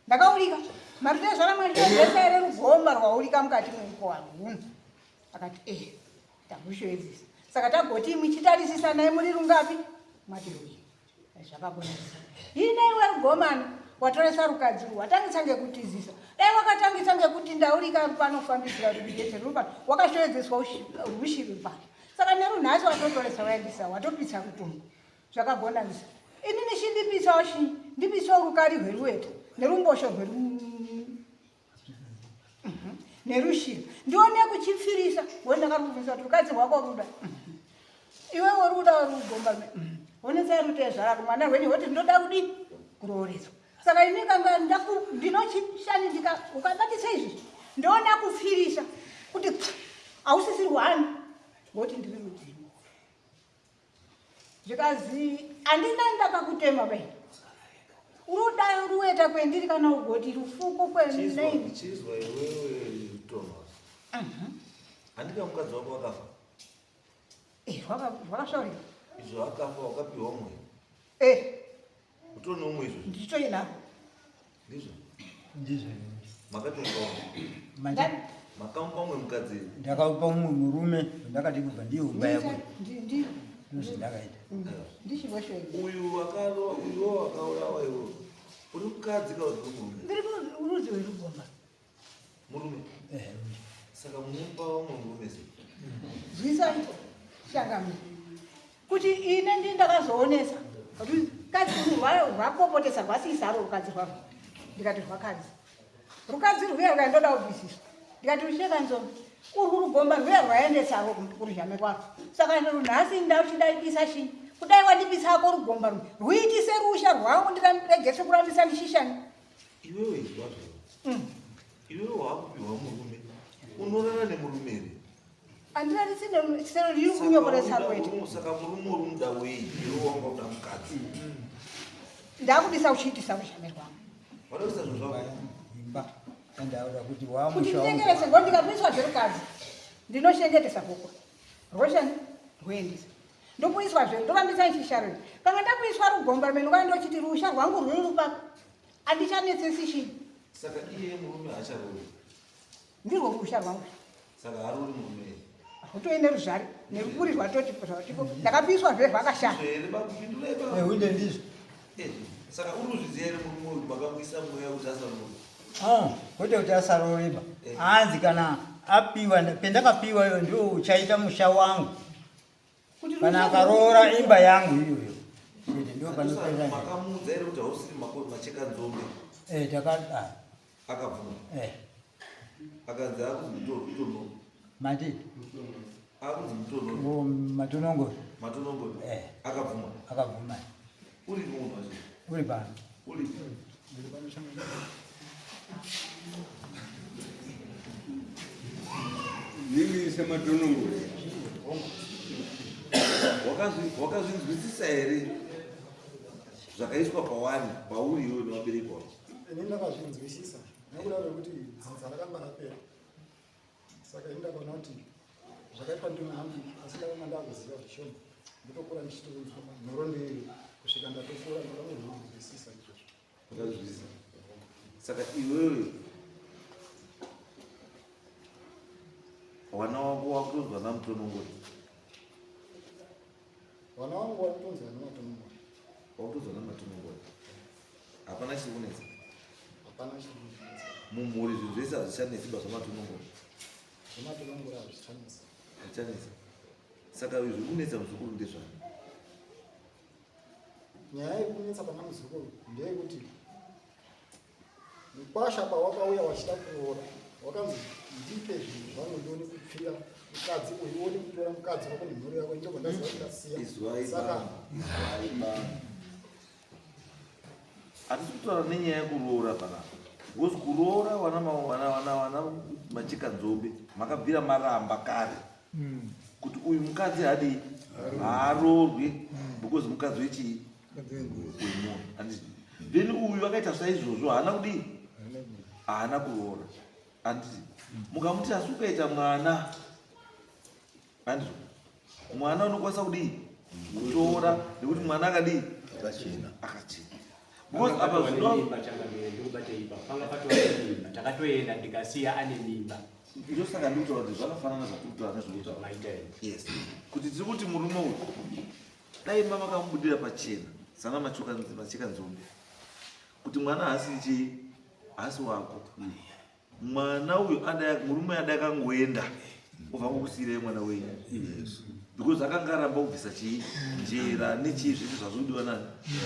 ndakaurika marutezvara mwandiyozesa ere rugomba rwaurika mukati mwemukowa rwuno akati tamushoedzesa saka tagoti imwi chitarisisa nai muri rungapi mwati rwuya zvakagonakisa hine iwe rugomana watoresa rukadzi watangisa ngekutizisa dai wakatangisa ngekuti ndaurika panofambisira rubidete ruri pano wakashoedzeswa rushiri pano saka nerunhasi watotoresa waendisa watopisa rutombo zvakagonakisa inini shindipisawo ndipisawo rukari rweruweta nerumbosho nerushiro ndione kuchipfirisa wendakarubvisa kuti rukadzi rwako ruda iwewo ruda rugomba onesai rutezvara rumwana rwenyu woti ndoda kudini kurooredzwa saka ini kanga ndinochishanitika ukabatisa izvi ndoona kupfirisa kuti hausisiri wani ngoti ndiri rudzima zvikazi handina ndakakutema bai unoda ruweta kwendiri kana ugoti rufuko kwenei chizwa iwewe Thomas handika mukadzi wako wakafa rwakasvaurika izvo akafa wakapiwa umwe utone umwe izvo ndichitoinaro ndizvo makatoipawo makamupa umwe mukadzi ndakaupa umwe murume ndakati kubva ndiubaya ndozvindakaita uyu akaurawa iwo uri mukadzi rudzi rwerugomba murume saka mupa umwe murume zvisai shangami kuti ine ndindakazoonesa rukadzi rwakopotesa rwasisaro rukadzi rwavo ndikati rwakadzi rukadzi rwuya rwaindoda kubvisiswa ndikati rushekanzombe urwu rugomba rwuya rwaendesaro kuruzhame kwako saka nhasi ndauchidaipisa chii kudai wandipisako rugomba rumwe rwuitise rusha rwangu ndiregese kurambisa ndishishani iwewe izvazvo iwewe waakupiwa murume unorara nemurumere andirarisisero riri kunyoboresa rwete saka murume uri muda wei iwe wanga uda mukadzi ndakudisa uchiitisa rushame rwangu wadakuisa zvo zvako imba andauda kuti kuti nditengerese ngo ndikapiswa zverukadzi ndinoshengetesa koko rwoshani rwoendesa ndokuiswazve ndorambisa nchisharoi kana ndakuiswa rugomba rumene ukaindochiti rusha rwangu rwuri rupapa handichanetsesi chii saka iye murume haacharori ndirwo rusha rwangu saka harori murume utoine ruzhari nerukuri rwatoti ndakapiswa zve rwakashata uinde ndizvo saka uri kuzviziva here murume uyu makamuisa mweya kuti asarori kwete kuti asaroreba hanzi kana apiwa pendakapiwa iyo ndio uchaita musha wangu kana akaroora imba yangu iyoyo ndio panopera makamuudza here kuti hausiri macheka nzombe takada akabvuma akanzi akuzi mutono mati akuzi mutono matonongori akabvuma uri munhu wacho uri pano uri nini sematonongori wakazvinzwisisa here zvakaiswa pawani pauri iwe nevabereki wako ini ndakazvinzwisisa nekuda kwekuti dzinza rakanga rapera saka ini ndakaona kuti zvakaitwa ndinohambi asi ndakanga ndakuziva zvishoma ndotokura ndichitouzwa nhoro kusvika ndatokura ndakangozvinzwisisa izvozvo wakazwisisa saka iwewe wana wako wakuzwa namutonongori Vana vangu vatonzi vana matonongoro. Wautonzwa namatonongoro. Hapana chiri kunetsa. Hapana chiri mumhuri zvinhu zvese hazvichanetsi basa matonongoro. zvematonongoro hazvichanetsa. Hazvichanetsa. Saka zviri kunetsa muzukuru ndezvani? Nyaya yekunetsa pana muzukuru ndeyekuti mukwasha pawakauya wachida kuroora wakanzi ndipe zvinhu zvanondoni kupfira mukadzi uyu uone kutora mukadzi wako nemhuri yako ndiko ndazivakasiya. Saka hatisi kutaura nenyaya yekuroora panapa. Because kuroora wana machika nzombe makabvira maramba kare kuti uyu mukadzi hadi haaroorwi because mukadzi wechii wemunhu. Then uyu akaita saizvozvo haana kudii, haana kuroora. Handiti mukamuti asi ukaita mwana, handiti mwana unokwanisa kudii kutora nekuti mwana akadii akachena. Because apa takatoenda ndikasiya ane mimba. ndosaka ndikutaura kuti zvakafanana zvakutaura nezvekuta yes kuti tiri kuti murume uyu dai makamubudira pachena sana machika nzombe kuti mwana haasi wako. Mwana uyu murume adai kangoenda obva ngokusiyirei mwana wenyu because akanga aramba kubvisa chii njera nechii zvese zvazvodiwa nani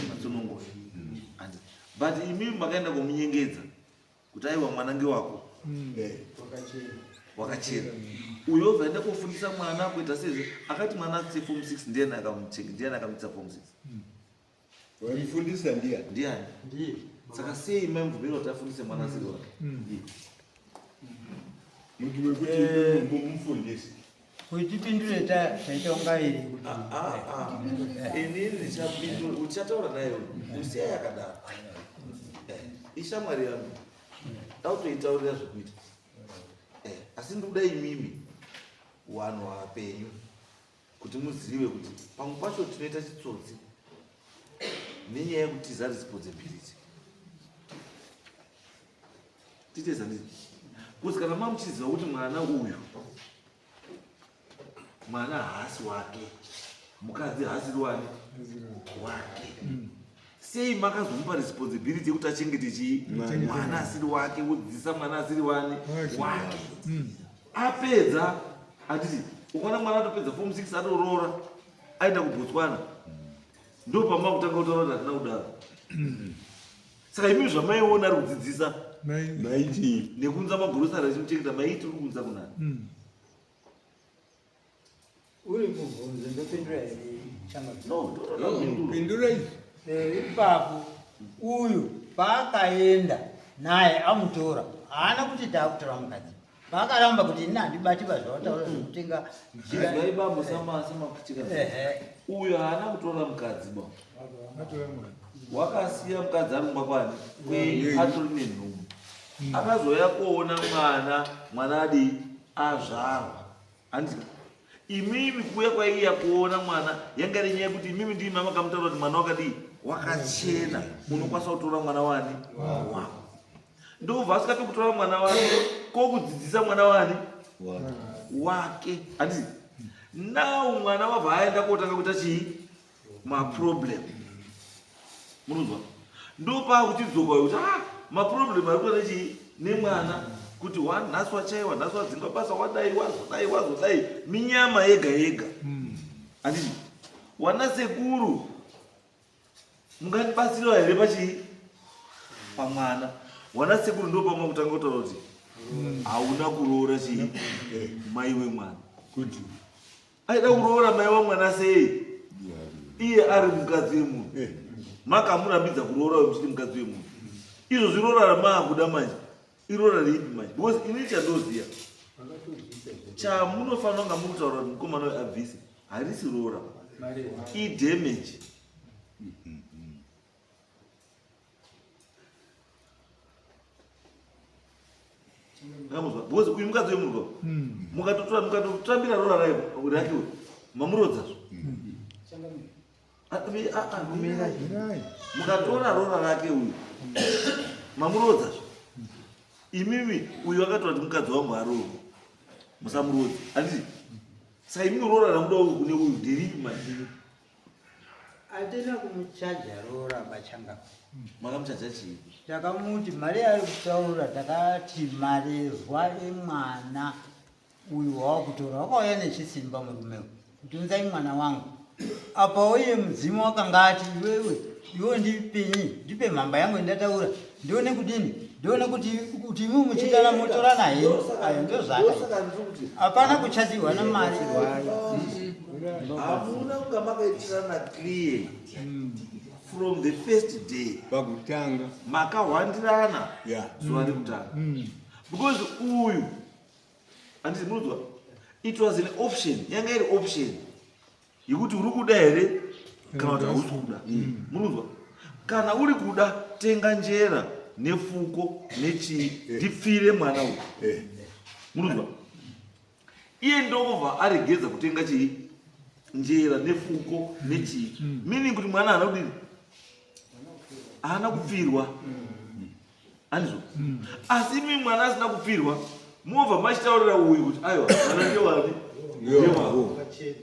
matonongoro. But imimi makaenda komunyengedza kuti aiwa mwana ngewako wakachena. Uyo obva aenda kofundisa mwana kuita sezvo akati mwana asise form 6 ndiani akamutsa form 6 waifundisa ndiani. Saka sei maimubvumira kuti afundise mwana asiri wake? muntu wekuti mumufundisi Kuitipindure taita unga iri kuti inini uchataura naye usiya yakadaro ishamwari yangu tautoitaurira zvekuita asi ndikuda imimi wanhu vapenyu kuti muzive kuti pamwe pacho tinoita chitsotsi nenyaya yekutiza responsibility titeza ndizi kuti kana mamuchiziva kuti mwana uyu mwana haasi wake mukadzi haasiri wani wake sei makazomupa responsibility yekuti achengete chii mwana asiri wake kudzidzisa mwana asiri wani wake apedza atiti ukaona mwana atopedza form 6 atoroora aenda kubotswana ndo pamba kutanga kutaura kuti hatina kudaro. Saka imi zvamaiona ari kudzidzisa maiti nekunza magurosari achimuchengeta maiti uri kunza kunani uri mubvunzo ndopindura here chama pindura izvi ipapo uyu paakaenda naye amutora haana kuti taakutora mukadzi paakaramba kuti ini handibati pazvavataura zvekutenga vaibambo samakuchika uyu haana kutora mukadzi ba wakasiya mukadzi ari mumakwani atori nenhumbu akazoya kuona mwana adi azvarwa. Handiti imimi kuuya kwaiya kuona mwana yanga iri nyaya yekuti imimi ndii mama kamutaura kuti mwana wakadii wakachena unokwanisa kutora mwana wani wako. Ndobva asikapi kutora mwana wake kokudzidzisa mwana wani wake. Handiti now mwana wabva aenda kotanga kuita chii maproblem. Munonzwa ndopakuchidzoka kuti maproblem ari kuita chii nemwana kuti nhasi wachaiwa nhasi wadzingwa basa wadai wazodai minyama yega yega. Handiti wana sekuru munganibatsirawo here pachii pamwana. Wana sekuru ndo pamwe kutanga kutaura kuti hauna kuroora chii mai wemwana kuti aida kuroora mai wamwana sei iye ari mukadzi wemunhu makamurambidza kuroora wemuchiti mukadzi wemunhu. Izvo zviroora ramaakuda manje iroora riipi manje because ini chandoziya chamunofanira kunga muri kutaura kuti mukomana weabvise harisi roora idamage. Because uyu mukadzi wemurwa mukatotambira roora rake mamurodzazvo mukatora roora rake uyu mamurodzazvo. Imimi uyu akataura kuti mukadzi wangu aroorwa musamurodzi. Handiti saka imimi roora ramuda uyu kune uyu ndiripi manje Atina kumuchaja rora bachanga. Makamuchaja chii? Takamuti mari ari kutaura takati marezwa emwana uyu wakutora wakauya nechisimba murume kutunzai mwana wangu apa uye mudzimu wakanga ati iwe ndipe mhamba yangu ndataura ndione kudini ndione kuti imi muchidana motora naye ayo ndo zvaka hapana kuchatirwa namari hamuna kunga makaitirana clear from the first day pakutanga makawandirana zuva Yeah. rekutanga because uyu handiti munonzwa it was an option yanga iri option yekuti uri kuda here kana kuti hausi kuda munonzwa kana uri kuda tenga njera nefuko nechii ndipfire mwana uyu munonzwa iye ndobva aregedza kutenga chii njera nefuko nechii meaning kuti mwana haana kudini haana kupfirwa andizvo asi imi mwana asina kupfirwa mobva machitaurira uyu kuti aiwa mwana ndewani ndewako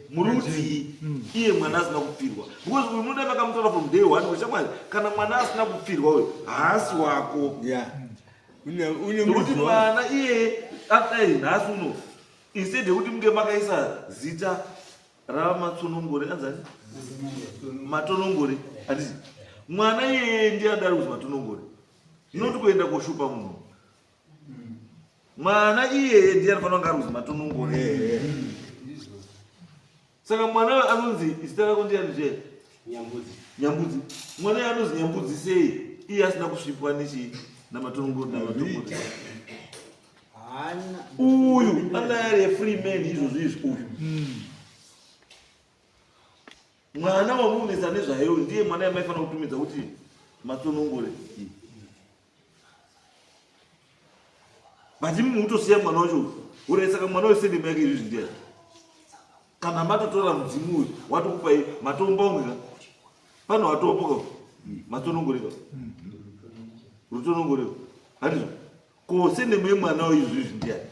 muri kutii iye mwana asina kupfirwa because uyu munoda makamutora from day one wechamwari kana mwana asina kupfirwa uyu haasi wako nekuti mwana iye adai nhasi uno instead yekuti munge makaisa zita ramatsonongore anzani matonongore handiti mwana iyeye ndiye adari kuzi matonongore inoti kuenda koshupa munhu mwana iyeye ndiye anofanira kunge ari kuzi matonongore saka mwana anonzi zita rako ndiani nyambudzi mwana iye anonzi nyambudzi sei iye asina kusvipwa nechi namatonongore uyu anga ari free man izvozvo izvi uyu mwana wamunesa nezvayo ndiye mwana yamaifanira kutumidza kuti matonongore but imi mutosiya mwana wacho urai saka mwana wesendemu yake izvizvi ndiani kana matotora mudzimu uyu watokupai matombaungika pano watopoka matonongoreka rutonongoreka handizvo ko sendemu yemwana wayo izvizvi ndiani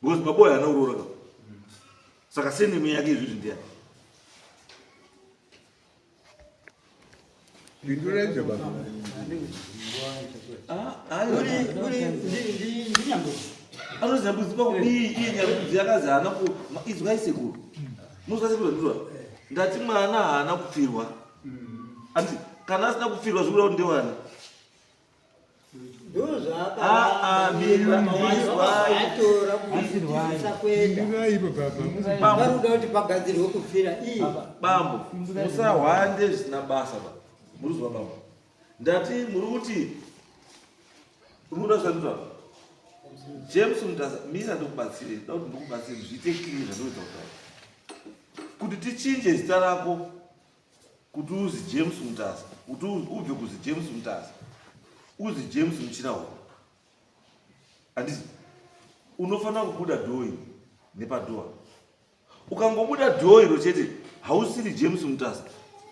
because maboya haana kurooraka saka sendemu yake izvizvi ndiani Pindurai baba. Anozi nyambudzi pakudii iye nyambudzi yakazi haana izwai sekuru muzwa sekuru ndizva ndati mwana haana kupfirwa ati kana asina kupfirwa zvikuda kuti ndewani varuda kuti pagadzirwe kupfira iyi bambo musahwande zvisina basa ba muruzwa bambo ndati muri kuti muda zvanizva James Mutasa misa ndokubatsire dauti ndokubatsire zviite clear zvanoita kuti tichinje zita rako kuti uzi James Mutasa kuti ubve kuzi James Mutasa uzi James Muchirawo handiti unofanira kubuda dhoi nepadhoa ukangobuda dhoo iro chete hausiri James Mutasa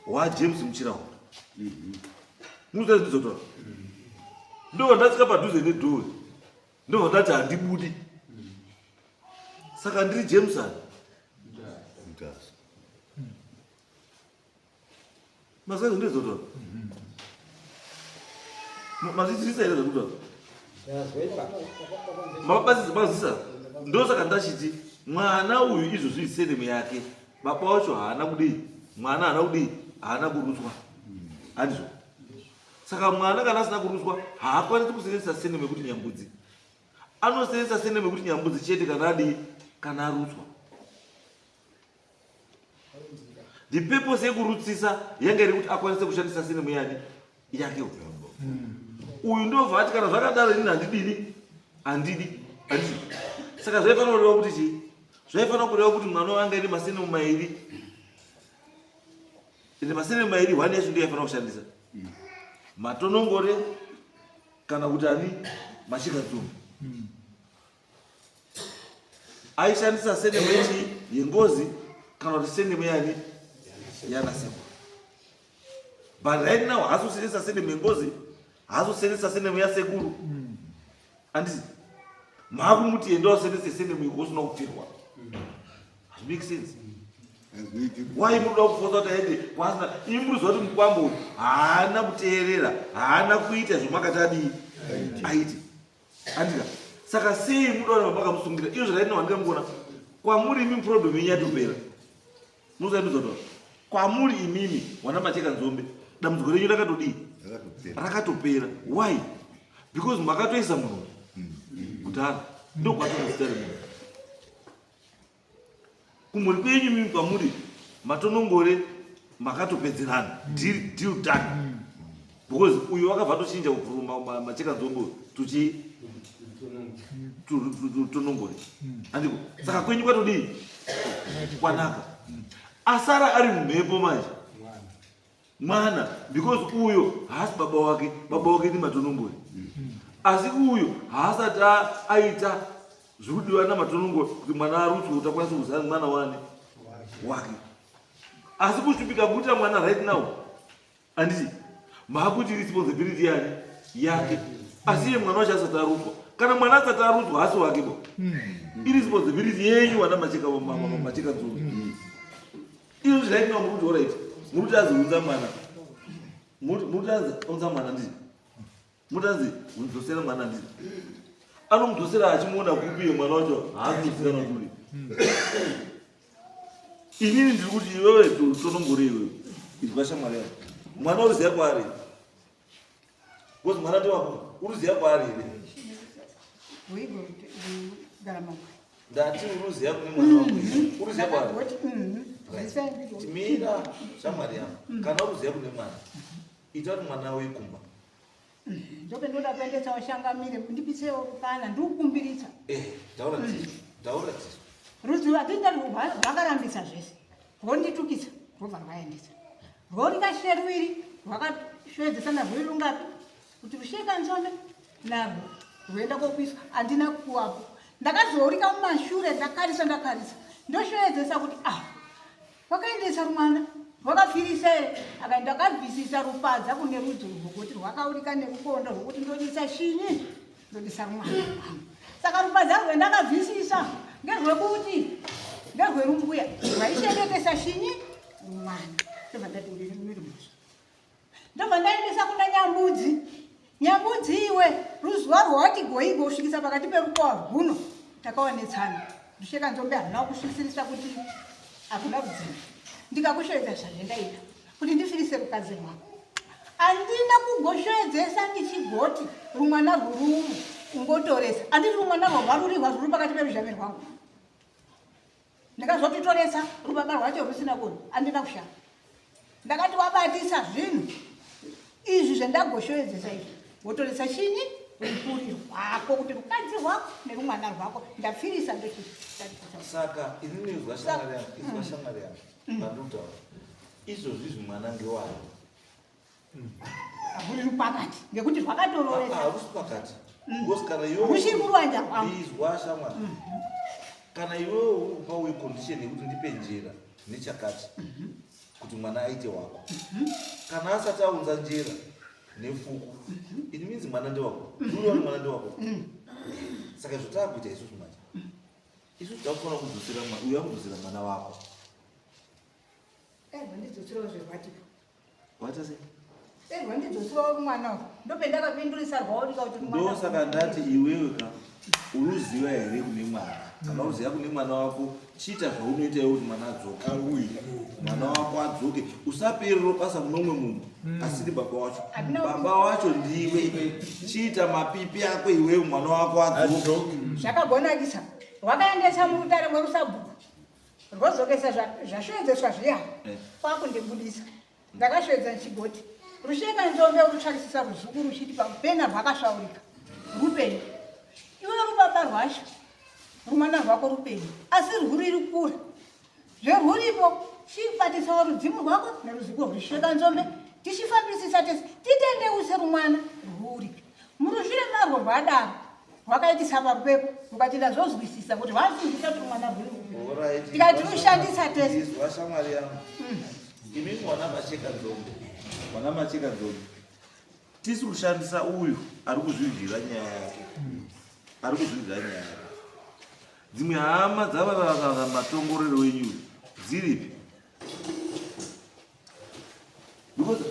waJames Muchirawo muzazvizotora ndo ndatsika padhuze nedhoo ndo ndati handibudi saka ndiri Jameson Mutasa masazi ndizotora mazvisisa ere zvekutora mabazisa ndo saka ndachiti mwana uyu izvozvi isendemu yake baba wacho haana kudii mwana haana kudii haana kurutswa handizvo saka mwana kana asina kurutswa haakwanisi kusenzesa sendemu yekuti nyambudzi anosenzesa sendemu yekuti nyambudzi chete kana adii kana arutswa the purpose yekurutsisa yanga iri kuti akwanise kushandisa sendemu yani yake uyu ndobva ati kana zvakadaro ini handidini handidi handiti saka zvaifanira kureva kuti chii zvaifanira kureva kuti mwana wanga ine masendemu mairi ine masendemu mairi hwani yacho ndiyo yaifanira kushandisa matonongore kana kuti ani machikadzumbu aishandisa sendemu yechi yengozi kana kuti sendemu yani yanasekwa but right now haasosendesa sendemu yengozi haasosendesa sendemu yasekuru handiti maakumuti enda usendese sendemu yekusina kupfirwa make sense wai munoda kufosa kuti aende kwasina imi munoziva kuti mukwambo uyu haana kuteerera haana kuita zvomakati adii aiti andika saka sei munoda makamusungira iyo zvakaiti nawandika mukuona kwamuri imi problem yenyu yatopera muzaindozotaura kwamuri imimi wana Macheka Nzombe dambudziko renyu rakatodii rakatopera why because makatoisa munhu kudhara ndokwatozita remunhu kumhuri kwenyu mimi kwamuri matonongore makatopedzerana deal done because uyu wakabva tochinja kubva Macheka Nzombe tuchi tonongore andiko saka kwenyu kwatodii kwanaka asara ari mumhepo manje mwana because uyo haasi baba wake ni matonongore asi uyo haasati aita zvirudiwa namatonongore kuti mwana arutswe kuti akwanise kuzara mwana wake asi kusvika kuita mwana right now anditi maakuti responsibility yake asi iye mwana wacho asati arutswa kana mwana asati arutswa haasi wake bo iresponsibility yenyu wana Macheka Nzombe izvo zviraitwa muruti oraiti muruti aziunza mwana muruti aziunza mwana ndii muruti azi unzosera mwana ndii anomudzosera achimuona kupiye mwana wacho haazosirana kuri inini ndiri kuti iwewe tonongore iwewe izwa shamwari yako mwana uruziva kwaari kozi mwana ndewako uruziva kwaari here ndati uruziva kune mwana wako uruziva kwaari timira shamwari yangu kana uruziva kune mwana ita kuti mwana wekumba ndoke ndoda kuendesa washangamire ndipisewo kana ndikukumbiritsa taura tiso ruziva tinda rwakarambisa zvese rwonditukisa rwobva rwaendesa rworikashe rwiri rwakashwedzesana rwuri rungapi kuti Macheka Nzombe narwo rwoenda kopiswa handina kuwapo ndakazorika mumashure ndakarisa ndoshwedzesa kuti wakaendesa rumwana rwakapfirisa here aka ndakabvisisa rupadza kune rudzi rwokuti rwakaurika nerukondo rwokuti ndodisa shinyi ndodisa rumwana saka rupadza rwendakabvisisa ngerwekuti ngerwerumbuya rwaichengetesa shinyi rumwana ndobva ndati uririmiri musi ndobva ndaendesa kuna nyambudzi iwe ruzuva rwawati goigo kusvikisa pakati perukowa rwuno takaonetsana Macheka Nzombe harina kusvisirisa kuti hakuna rudziva ndikakushoedza zvazvendaita kuti ndifirise rukadzi rwako handina kugoshoedzesa ndichigoti rumwana rwurumu ungotoresa handiti rumwana rwarwarurirwa rwuri pakati peruzhame rwangu ndikazotitoresa rubaba rwacho rusina kunhu handina kushanda ndakati wabatisa zvinhu izvi zvendagoshoedzesa izvi wotoresa chinyi rupuri rwako kuti rukadzi rwako nerumwana rwako ndapfirisa saka inini izwa shamwari yangu vandokutaura izvozvizvi mwana ngewayo rwuri pakati ngekuti rwakatoroesa harusi pakati because kana ruchiri kurwanja rwangu izwa shamwari kana iwewe uri kupa wecondition yekuti ndipe njera nechakati kuti mwana aite wako kana asati aunza njera nefuku it means mwana ndewako uriwa ni mwana ndewako saka izvo taakuita isusu manje isusu takufanira kudzosera uya kudzosera mwana wako rwandidzoserawo zverwatipo wata sei rwandidzoserawo mwana wako ndopendakapindurisa rwaurika kuti ndosaka ndati iwewe ka uruziva here kune mwana kana uziva kune mwana wako chiita zvaunoita iwe kuti mwana adzoke mwana wako adzoke usaperero basa munomwe munhu asiri baba wacho baba wacho ndiwe chiita mapipi ako iwewe mwana wako adzoke zvakagonakisa rwakaendesa murutare mwerusabhuku rwozokesa zvashoedzeswa zviya kwakundibudisa ndakashoedza nchigoti Macheka Nzombe urutsvakisisa ruzuku ruchiti pamupena rwakasvaurika rupenyu iwe rubaba rwacho rumwana rwako rupenyu asi rwuri kure zverwuripo chibatisawo rudzimu rwako neruzivo rweMacheka Nzombe tichifambisisa tese titendeuse rumwana rwuri murushure marwo rwadaro rwakaitisa parupepo rukati ndazozwisisa kuti rwafundzisa kuti rumwana rwuri tikati rushandisa tese izwa shamwari yangu imimi wana Macheka Nzombe tisi kushandisa uyu ari kuzvidzira nyaya yake dzimwe hama dzava matongorero wenyu dziripi because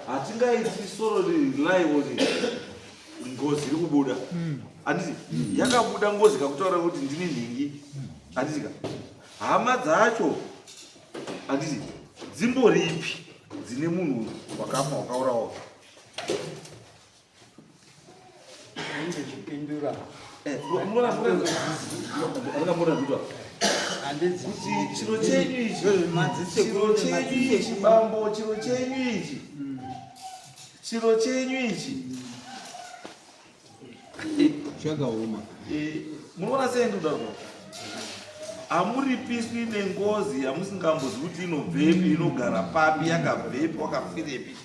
hatingaiti soro reliable ngozi iri kubuda handiti yakabuda ngozi kakutaura kuti ndine nhingi handitika hama dzacho handiti dzimboripi dzine munhu wakafa wakaurawa ndichipindura akambonakuta kuti chiro chenyu ichi bambo chiro chenyu ichi chakaoma munoona sei ndikudaro hamuripiswi nengozi yamusingambozi kuti inobvepi inogara papi yakabvepi wakafirepi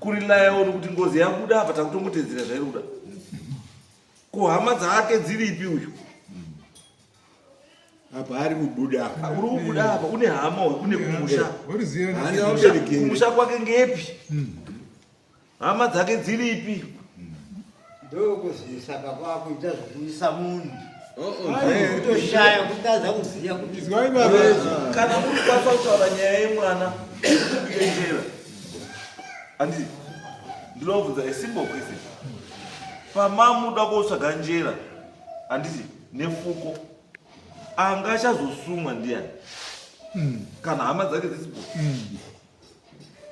kurilayawo kuti ngozi yabuda apa takutongotedzera zvairi kuda kuhama dzake dziripi uyu apa ari kubuda uri kubuda apa une hama une kumusha ubereki kumusha kwake ngepi hama dzake dziripi ndokuzisaka kwakuita zvekuisa munhu kutoshaya kutadza kuziya kuti kana muri kwasa kutaura nyaya yemwana kuenjera handiti ndinobvunza esimbo kwese pamamuda kotsvaga njera handiti nefuko angachazosumwa ndiani kana hama dzake dzisipo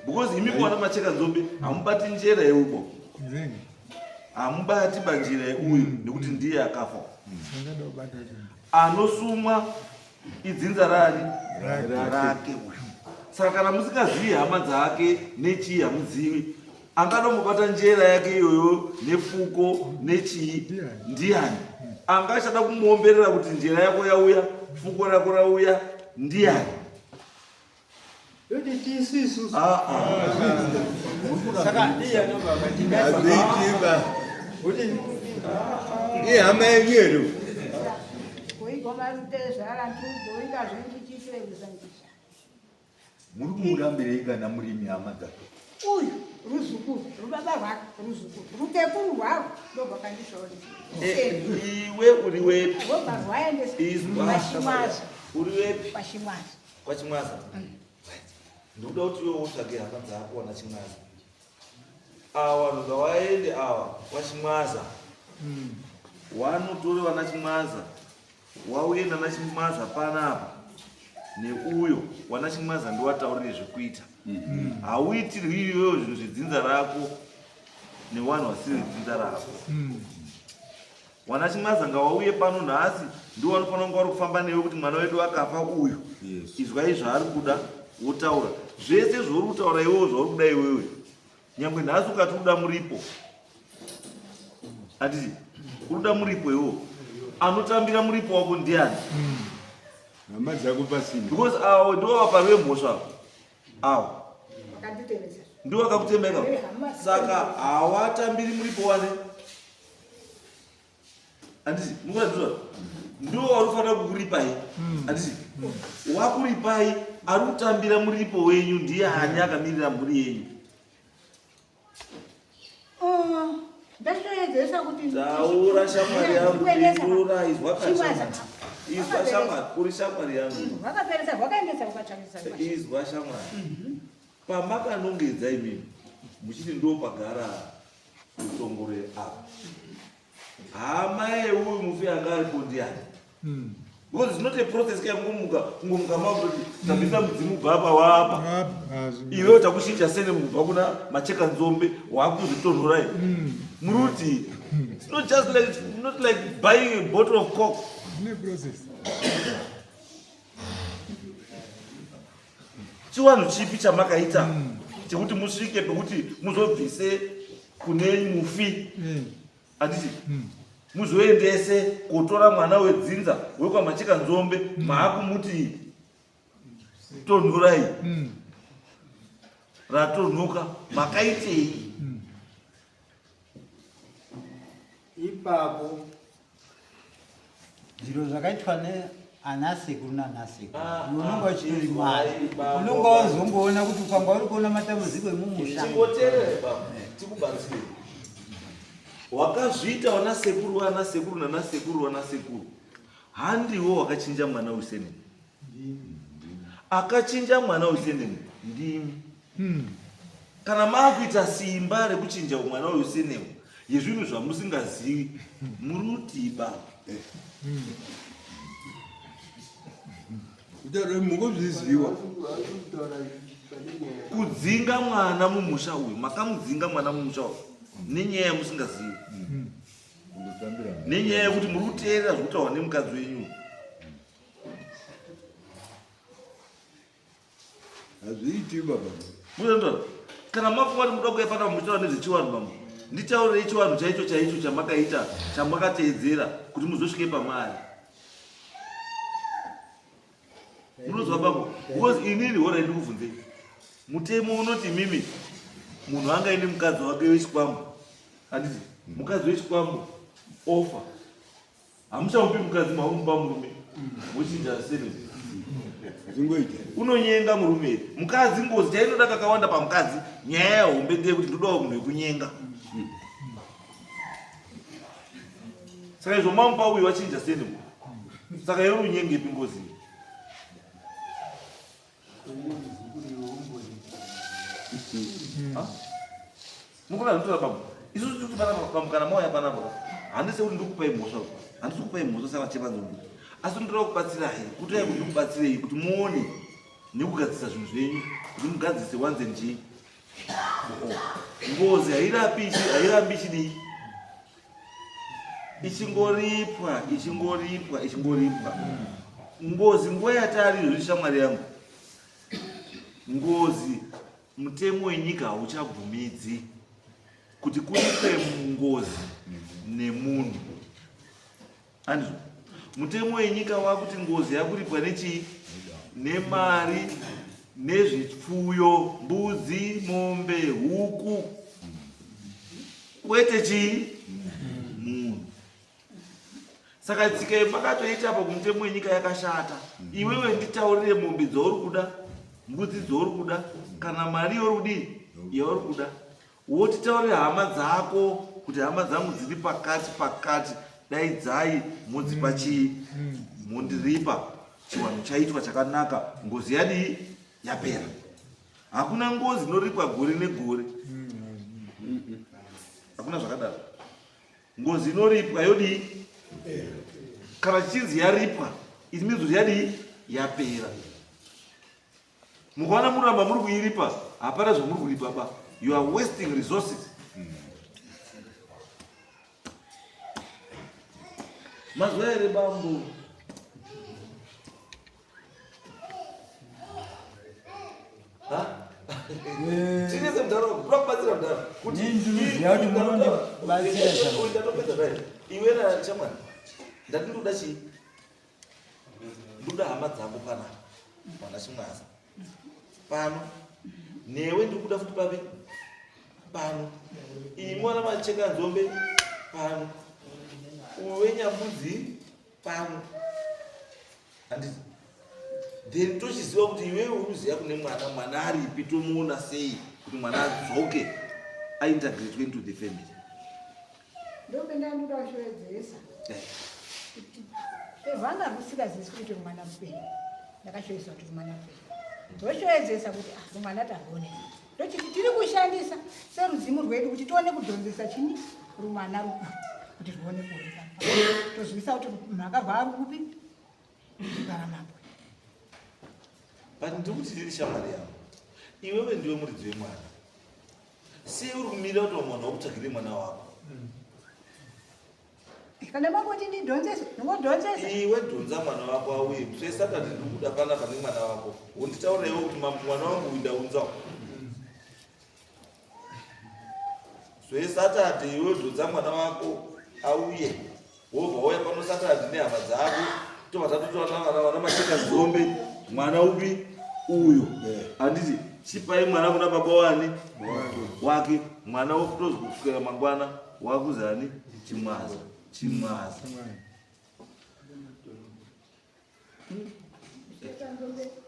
because imi kuwana macheka nzombe hamubati njera yeubo hamubati banjira yeuyu nekuti ndiye akafa anosumwa idzinza rake uyu saka kana musingazivi hama dzake nechii hamudzivi angadomubata njera yake iyoyo nefuko nechii ndiani angachada kumuomberera kuti njera yako yauya fuko rako rauya ndiani yoti tisisu saka ndiyanobakatinaiba kuti ihama yenyeru kuigoma rutezara ntugoika zvendichisevesangisa muri kumurambirei na murimi hama dzake uyu ruzukuru rubaba rwake ruzukuru rutekuru rwaro ndobvakandishauri iwe uri wepi robva rwaendesapashimwaza uri wepi pashimwaza kwachimwaza ndikuda kuti iwe wotsvage hama dzako wana chimwaza awa ndoga waende awa kwachimwaza wanotore wana chimwaza wauye nana chimwaza panapa neuyo wana chimwaza ndiwataurire zvekuita hauitirwi iyoyo zvinhu zvedzinza rako nevanhu vasiri vedzinza rako wana chimwaza ngawauye pano nhasi ndiwo wanofanira kunge vari kufamba newe kuti mwana wedu akafa uyu izwai zvaari kuda wotaura zvese zvauri kutaura iwewo zvauri kuda iwewe nyangwe nhasi ukati uda muripo handiti uruda muripo iwo anotambira muripo wako ndiani hama dzako pasina because awo ndiwo vaparwe mhosva awo vakanditevesa ndiwo vakakutemeka saka hawatambiri muripo wane handiti mukuazviwa ndiwo vari kufanira kukuripai handiti wakuripai ari kutambira muripo wenyu ndiani akamirira mburi yenyu ndatoedzesa kuti taura shamwari yangu pindura izwa kashamwari izwa shamwari uri shamwari yangu vakaperesa rwakaendesa rukatsvakisa izwa shamwari pamakanongedza imimi muchiti ndo pagara utongore apa hama yeuyu mufi anga aripo ndiani because it's not a process kungomuka mavoti tabvisa mudzimu baba wapa iwe takushinja sene mubva kuna macheka nzombe wakuzvitonhorai muruti it's not just like not like buying a bottle of coke chiwanhu chipi chamakaita chekuti musvike pekuti muzobvise kune mufi handiti muzoendese kutora mwana wedzinza wekwamacheka nzombe maakumuti tonhurai ratonhuka makaitei ipapo zviro zvakaitwa neana sekuru nana sekuru unonga uchitori mari unonga wazomboona kuti ukanga uri kuona matambudziko emumusha tingoteerere baba tikubatsire wakazviita wana sekuru wana sekuru nana sekuru wana sekuru handiwo wakachinja mwana useneni akachinja mwana useneni ndimi kana makuita simba rekuchinja mwana uyu senewo yezvinhu zvamusingazivi muri kutiba. mungozviziva kudzinga mwana mumusha uyu, makamudzinga mwana mumusha uyu nenyaya yamusingazivi, nenyaya yekuti muri kuteerera zvokutaurwa nemukadzi wenyu. hazviiti baba. Muzondoona kana mafunga kuti muda kuuya pana muchitaura nezvechivanhu mambo, nditaurei chivanhu chaicho chaicho chamakaita chamakateedzera kuti muzosvike pamari. Munozwa bambo? Because inini hora ndikubvunzei. Mutemo unoti mimi munhu angaine mukadzi wake wechikwambo, handiti mukadzi wechikwambo ofa, hamuchamupi mukadzi maumupa murume muchinja sene zvingoita unonyenga murume. Mukadzi ngozi chainoda kakawanda pamukadzi nyaya yahombe ndeyekuti ndodawo munhu wekunyenga. Saka izvo mamupa uyu wachinja sene, saka iwe unyengepi ngozi? Mukona ndotora baba. Isusu tiri kupana pamukana mauya panapa. Handisi kuti ndikupai mhosva. Handisi kupai mhosva saka chepa nzombe. Asi ndoda kubatsirai kuti yai kuti kubatsirei kuti muone nekugadzisa zvinhu zvenyu kuti mugadzise wanze nje. Ngozi hairambi ichidii? Ichingoripwa. Ngozi nguva yatari izvozvi shamwari yangu. Ngozi mutemo wenyika hauchabvumidzi kuti kuitwe ngozi nemunhu. Andizvo mutemo wenyika wakuti ngozi yakuripwa nechii? Nemari, nezvipfuyo, mbudzi, mombe, huku, kwete chii? Munhu. Saka tsika yemakatoita apa kumutemo wenyika yakashata. Iwewe nditaurire mombe dzauri kuda, mbudzi dzauri kuda, kana mari yauri kuda, wotitaurira hama dzako kuti hama dzangu dziri pakati, daidzai modzipa chii? Mondiripa chiwanhu chaitwa chakanaka, ngozi yadii? Yapera. Hakuna ngozi inoripwa gore negore, hakuna zvakadaro. Ngozi inoripwa yodii? Kana chinzi yaripwa, it means kuti yadii? Yapera. Mukaona muramba muri kuiripa, hapana zvamuri kuripa ba. You are wasting resources. Mazwa here bambo? Chinese mdaro, kubatsira mdaro. Kuti ndinoziva kuti munondibatsira chama. Ndatopedza pai. Iwe na chamwani. Ndatindoda chii? Ndoda hama dzako pana chimwaza. Pano newe ndikuda futi papi pano, iyi mwana macheka nzombe pano, uwe nyambudzi pano. Handiti then tochiziva kuti iwewe unoziva kune mwana aripi, tomuona sei kuti mwana adzoke aintegrate into the family. Ndopenda ndoda kushoredzesa vanga rusingazisi kuti mwana mupenyu, ndakashoisa kuti mwana mupenyu ndoshoedzesa kuti rumwana tarwone ndochiti tiri kushandisa seruzimu rwedu kuti tione kudhonzesa chini rumwana rukuru kuti rwone kuoneka, tozivisa kuti mhaka rwari kupi tikaramapo. But ndikuti ndiri shamwari yangu, iwewe ndiwe muridzi wemwana, sei uri kumira kuti mwana wakutsvagire mwana wako? Kana makoti ndidhonzese ndingodhonzesa. Iwe dhonza mwana wako auye. Sesatati ndikuda pana pane mwana wako. Unditaurirewo kuti mwana wangu ndaunzawo. Sesatati iwe dhonza mwana wako auye. Wobva wauya pano Satati nehama dzako. Tovatatotora wana macheka nzombe. Mwana upi? Uyo. Handiti chipai mwana kuna baba wani wake. Mwana wokutozwa kuswera mangwana wakuzani chimwaza.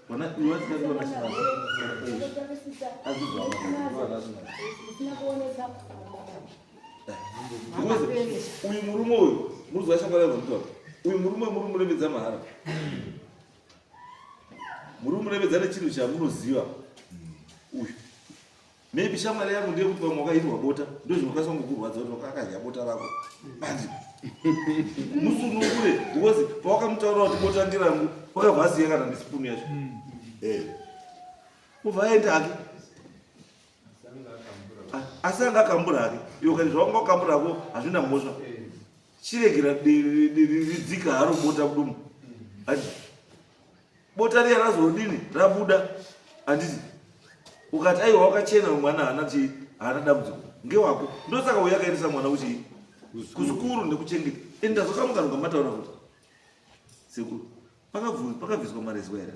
Wana iwati kazi wana chimwaza. Uyu murume uyu murume shambala kutora. Uyu murume muremedza mahara. Muremedza nechinhu chamunoziva. Uyu maybe shamwari yangu ndiye kuti vamwe wakaitwa bota ndo zvinokwanisa kungokurwadza kuti wakakadya bota rako andi musunungure because pawakamutaurira kuti bota ndirangu wakabva asiya kana ndisipunu yacho ubva aenda hake asi anga akambura hake iwo kati zvawanga ukambura hako hazvina mhosva chiregera ridzika haro bota kudumbu andi bota riya razodini rabuda handiti ukati aiwa wakachena mwana haana dambudziko ngewako ndosaka uya akaendesa mwana uchii kuzukuru ndekuchengeta enda zvakamukanuka mataura kuti sekuru pakabviswa marezwa here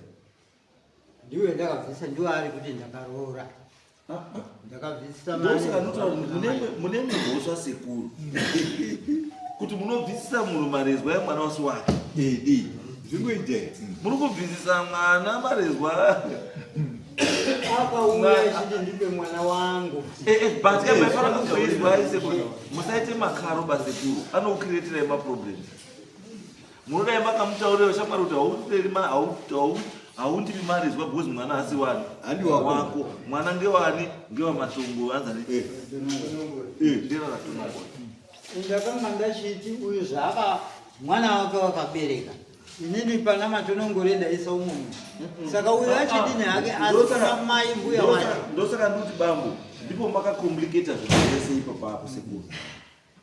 ndiwe ndakabvisa ndiwo ari kuti ndakaroora ndakabvisisa mune mumhosva sekuru kuti munobvisisa munhu marezwa emwana wasi wake zvingoite muri kubvisisa mwana marezwa akauya chiti ndipe mwana wangu but emaifana kuizwa sekuru musaite makaro basekuru anoukireterai maproblems munodai makamutaurira shamwari kuti haundipi marezwa because mwana asi wani wako mwana ngewani ngewamatongo anzani ndera ratonongwa ndakanga ndachiti uyu zvaka mwana wake wakabereka inini pana matonongore ndaisa umunu saka uyu achidini hake asina mai mbuya wacho ndosaka nduti bambo ndipo makakomplicata zvese ipapapo sekuru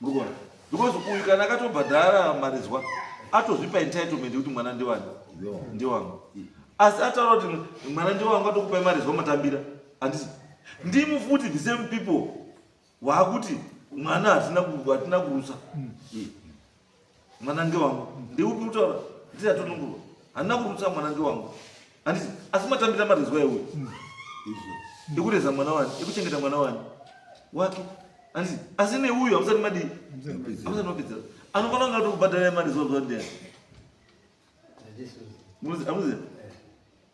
murikuona because uyu kana akatobhadhara marezwa atozvipa entitlement yekuti mwana ndewani ndewangu asi ataura kuti mwana ndewangu atokupai marezwa matambira handiti ndimi futi the same people waakuti mwana hatina kurusa mwana ngewangu ndeupi kutaura ndiratonongurwa handina kurutsa mwana ngewangu handiti asi matambira marezwa ewe ekureza mwana wani ekuchengeta mwana wani wake handiti asi neuyu hamusati madii hamusati mapedzera anofanira kunga tokubhadharai marezwa zvandiani amuziva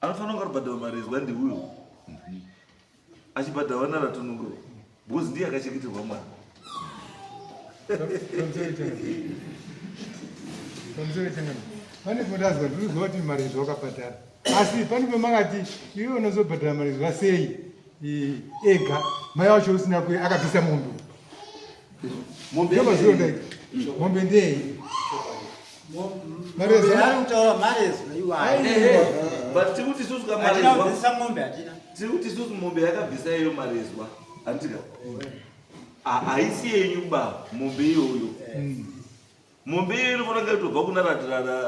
anofanira kunga tobhadhara marezwa ndeuyo achibhadharwa naratonongurwa because ndiye akachengeterwa mwana pane kundazwa ndiriziva kuti marezwa wakabhadhara asi pane pamakati iwe unozobhadhara marezwa sei ega mai wacho usina akabvisa mombe mombe ndei marezwa marezwa iwayo but tikuti isusu kamarezwa mombe hatina tikuti isusu mombe yakabvisa iyo marezwa antika haisi yenyu ba mombe iyoyo mombe iyo inofanira kutobva kuna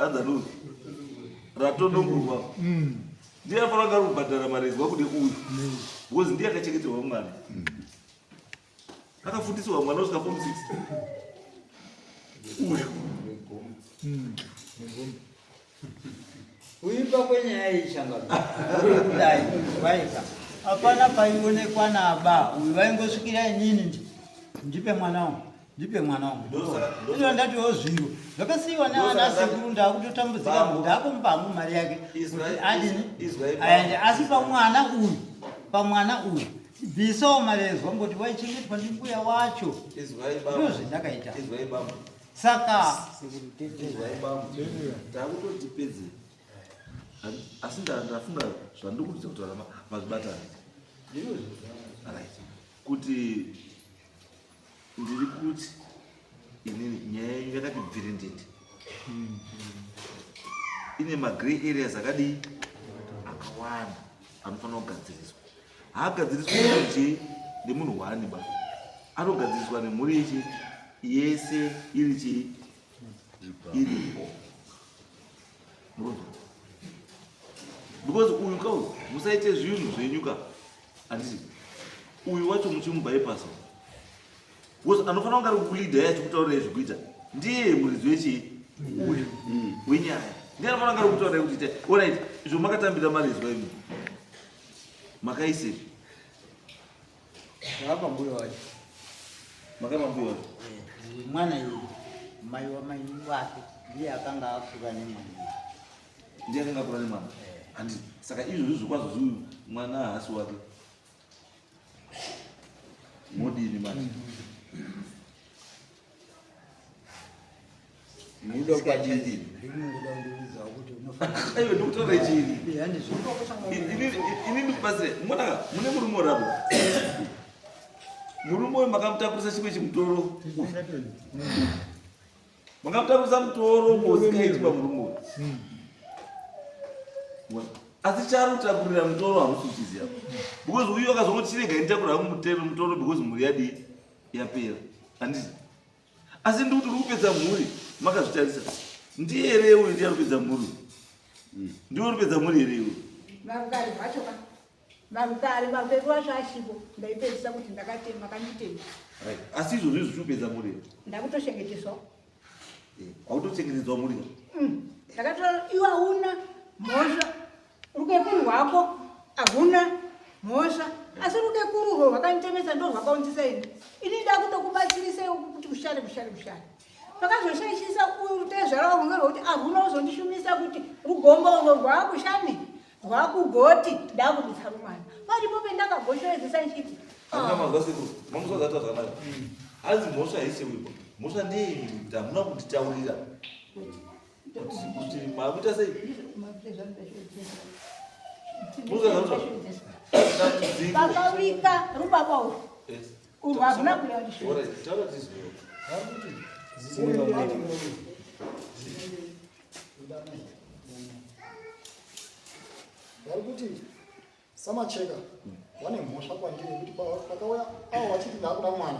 anzanuzi ratonongurwa ndiye anofanira kunga kubhadhara marezwa kude uyu because ndiye akachengeterwa mwana akafundiswa mwana usvika form 6 uyu kuipa kwenyaya ishanga uri kudai vaika hapana paionekwa naba uyu vaingosvikira inini ndipe mwana wangu ndipe mwana wangu ino ndatiwo zviro zvakasiyiwa naana sekuru ndaakutotambudzika ndaakumbamu mari yake adini aende asi pamwana uyu bvisawo marezwa ngoti waichengetwa ndimbuya wacho ndo zvendakaita saka takutotipedze asi ndafunga zvandikuudza kutaura mazvibatana kuti ndiri kuti inini nyaya yenyu yakati bvirindindi ine magrey areas akadii akawanda anofanira kugadziriswa haagadziriswa che nemunhu wani ba anogadziriswa nemhuri yeche yese iri chii iripo because uyu kauyu musaite zvinhu zvenyuka handiti uyu wacho muchimubypasa because anofanira kunga ari kulidha yacho kutaurirai zvekuita ndiye muridzi wechii uyu wenyaya ndiye anofanira kunga ari kutaurirai kuti itai orit izvo makatambira marezwa imi makaisei vakapambuya wacho makapambuya wacho mwana iyu mai wamai wake ndiye akanga akura nemwana ndiye akanga akura nemwana handiti saka izvozvi zvikwazo zviuyu mwana haasi wake modini mati muda kwadini aiwe ndikutaura chini ini ndikupasire mona mune murume rapo murume uyu makamutakurisa chimwe chimutoro, makamutakurisa mutoro mosikaitwa murume uyu. Asi charutakurira mutoro hamusi uchiziva, because uyu akazongoti chirega nditakurira mutoro because mhuri yadi yapera, handiti. Asi ndikuti uri kupedza mhuri makazvitarisa, ndiye here uyu ndiye ari kupedza mhuri, ndiwe uri kupedza mhuri here uyu. Marukari vacho ka marukari maperu vacho achipo ndaipedzisa kuti ndakatema kanditema. Asi izvozvo izvi zvichipedza mhuri ndakutochengeteswa. Hautochengetedzwa mhuri ndakatoa iwe hauna mhosva, rukekuru rwako hakuna mhosva, asi rukekuru rwo rwakanditemesa ndo rwakaunzisa ini. Ini ndakutokubatsirisei kuti ushare. Pakazoshaishisa urutezva ravo runge rwokuti haruna uzondishumisa kuti rugombo urwo rwakushani rwakugoti ndakuditsa rumwana. Paripo pendakagoshoedzesa nchiti hamuna mazwa sekuru mamusazata zvakanaka. Hanzi mhosva haisi uipo, mhosva ndeyei kuti hamuna kunditaurira kuti makuita sei. pakavika rubaba urwu urwu hazvina kuyandishoa. vari kuti samacheka vane mhosva kwandiri kuti pakauya avo vachiti ndakuda mwana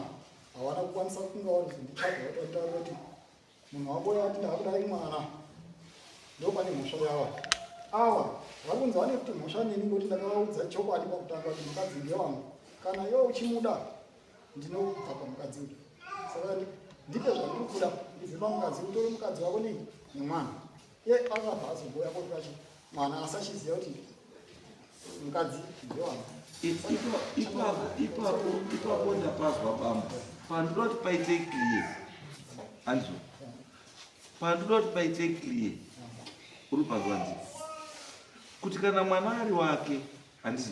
havana kukwanisa kunga ndichaga vatautaura kuti munhu wamboya ati ndakudai mwana ndo pane mhosva yava ava vari kunzi vane kuti mhosva neni ngoti ndakavaudza chokwadi pakutanga kuti mukadzi ndewangu kana iwe uchimuda ndinobva pamukadzi uyu saka ndipe zvandiri kuda ndibve pamukadzi utore mukadzi wako nei nemwana iye akabva azomboya koti kachi mwana asachiziva kuti mukadzi ndewangu. Ipapo ndapazwa bamba pandoda kuti paite clear, handizvo pandoda kuti paite clear uri pazwa ndii kuti kana mwana ari wake, handiti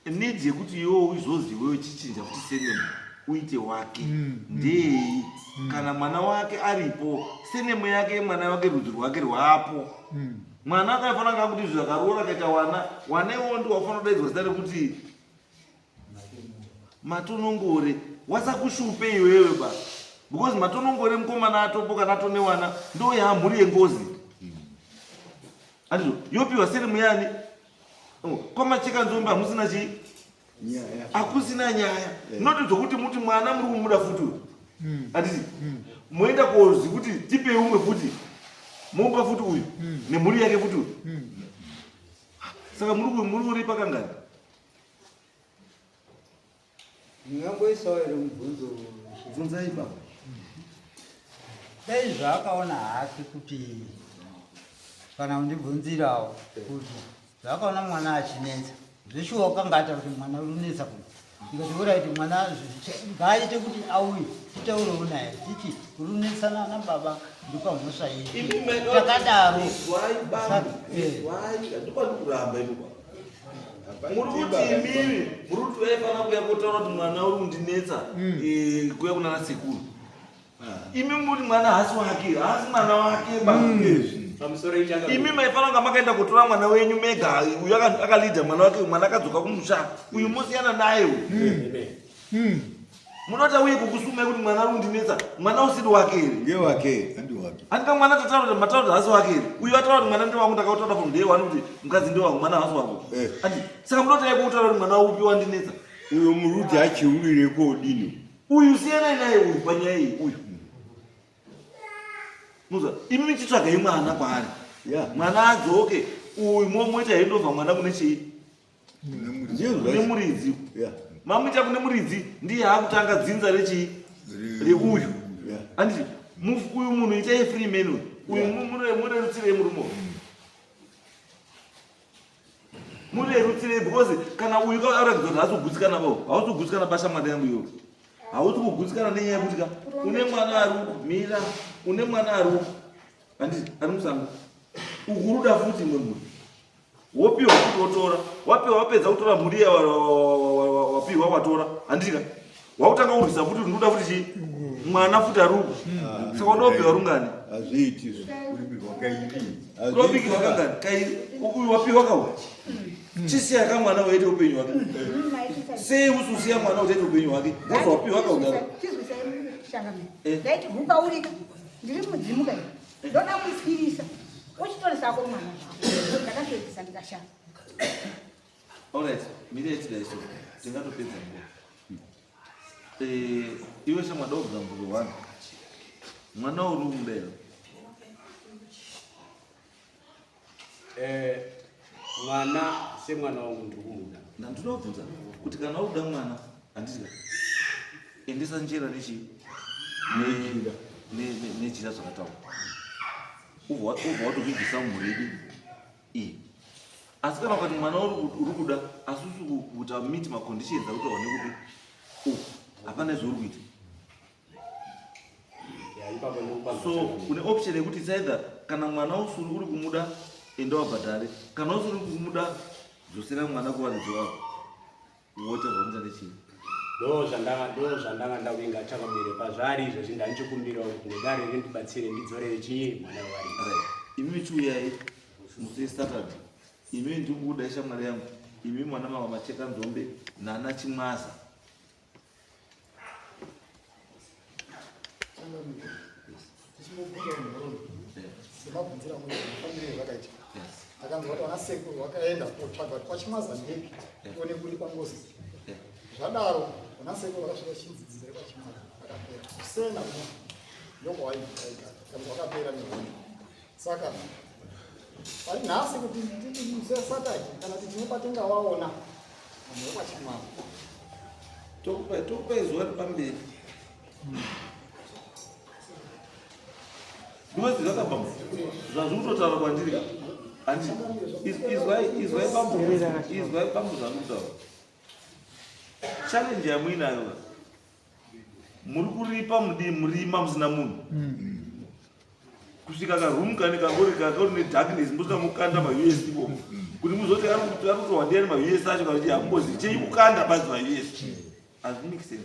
needs yekuti iwewo uzoziwewo chichinja kuti senemu uite wake ndei. Kana mwana wake aripo, senemu yake mwana wake rudzi rwake rwapo. Mwana akafanira kunga kuti zvakaroora kaita wana iwowo ndiwo wafanira kudaidzwa zita rekuti matonongore. Wasakushupe iwewe ba, because matonongore mukomana atopo kana atone wana ndo yaamhuri yengozi. Handizvo yopiwa senemu yani kwamacheka nzombe hamusina chii, hakusina nyaya. Noti dzokuti muti mwana muri kumuda futi uyu, handiti moenda kozi kuti tipei umwe futi mopa futi uyu nemhuri yake futi uyu. Saka muri uri pakangani? ndingangoisawo ere mubvunzo Bvunzai baba. dai zvaakaona hake kuti kana kundibvunzirawo kuti zvakaona mwana achinetsa zvishuwa ukangata kuti mwana urinetsa kuti ndikati oraiti mwana ngaaite kuti auye titaurewo naye tichi urinetsana nababa ndipamhosva yedu takadaro kuramba ipo muri kuti imimi muri kuti vaifana kuya kotaura kuti mwana uri kundinetsa kuya kunana sekuru. Imi muri mwana hasi wake, hasi mwana wake ba. Imi maifana kunga makaenda kutora mwana wenyu mega uyu akalidha mwana wake, mwana akadzoka kumusha uyu mosiyana naye uyu. Munoti auye kukusuma kuti mwana uri kundinetsa, mwana usiri wake here. Ngewake, handi wake. Andika mwana tataura kuti mataura hasi wake here. Uyu ataura kuti mwana ndewangu, ndakautaura from day one kuti mukadzi ndewangu, mwana hasi wako. Andi saka munoti aye kutaura kuti mwana upi wandinetsa. Uyo muruti achiurire kodini. Uyu siyana naye uyu panyaya iyi uyu. Muza imi chitsvagai mwana kwaari. Mwana adzoke uyu moita hendobva mwana kune chii? Kune muridzi. Mamuita kune muridzi ndiye haakutanga dzinza rechii? Reuyu. Handiti uyu munhu itai free man uyu murerutsirei murume. Murerutsirei because kana uyu kaaragidza kuti haasogutsikana pavo, hausogutsikana pashamwari yangu iyoyo. Hausi kugutsikana nenyaya yekuti ka une mwana ari mira, une mwana ari handiti ari musango ukuruda futi imwe mhuri wopiwa futi wotora, wapiwa wapedza kutora mhuri wapiwa watora, handitika wakutanga kurwisa futi ndinoda futi chii mwana futi ari uku. Saka unopiwa rungani? Hazviiti kuripirwa kairi. Kurapikirwa kangani? Kairi uyu wapiwa kauya chisiya kamwana waite upenyu hwake. sei ususiya mwana utete upenyu hwake uzopiwa akaugara chizwisai shangamira Eh. ndaiti mukaurika ndiri mudzimu kai ndoda kuispirisa uchitorisako mwana zvako ndakatoedzisa ndikashanda alright mireti daiso tingatopedza nguva iwe shamwada kubvisa mvuzo wanu mwana uri umudero mwana semwana wangu ndiri kumuda ndandinobvunza kuti kana uda mwana handitika endesa njera nechira zvakataura ubva watokubvisa mumhuredi iyi asi kana ukati mwana uri kuda asi usi kuti amiti maconditions akuti aone kuti hapana zvauri kuita so une option yekuti saitha kana mwana usuri uri kumuda enda wabhadhare kana usuri kumuda dzosera mwana kuvaridzi wako wotevhamuta nechii ndo zvandanga ndakuinga chakamire pazvari izvozvi ndandichikumbira kuti nedare rindibatsire ndidzorere chii mwana wevaridzi imi chiuyai musi saturday imi ndikukuda shamwari yangu imi mwana mama macheka nzombe nana chimwaza tichimubvunza munhoroni semabvunzira mufambire zvakaita akanzi kuti vana sekuru vakaenda kotsvaga kuti kwachimwaza ndepi tione kuri pangozi zvadaro vana sekuru vakasvika chinzidzire kwachimwaza akapera kusena kuma ndokwaaiaika kanzi vakapera nehondo saka vari nhasi kuti tisesataki kana kuti tinopatenga waona vanhu vekwachimwaza tokupai zuva ripamberi ndinozi zvakabva zvazviri kutotaura kwandiri handi izwai bambu zvandiri kutaura challenge yamuinayo muri kuripa murima musina munhu kusvika karumukani kakori nedarkness musina mukanda maus ivo kuti muzoti ari kutohwa ndiani maus acho kana kuti hambozi chei kukanda basi maus hazvinikisei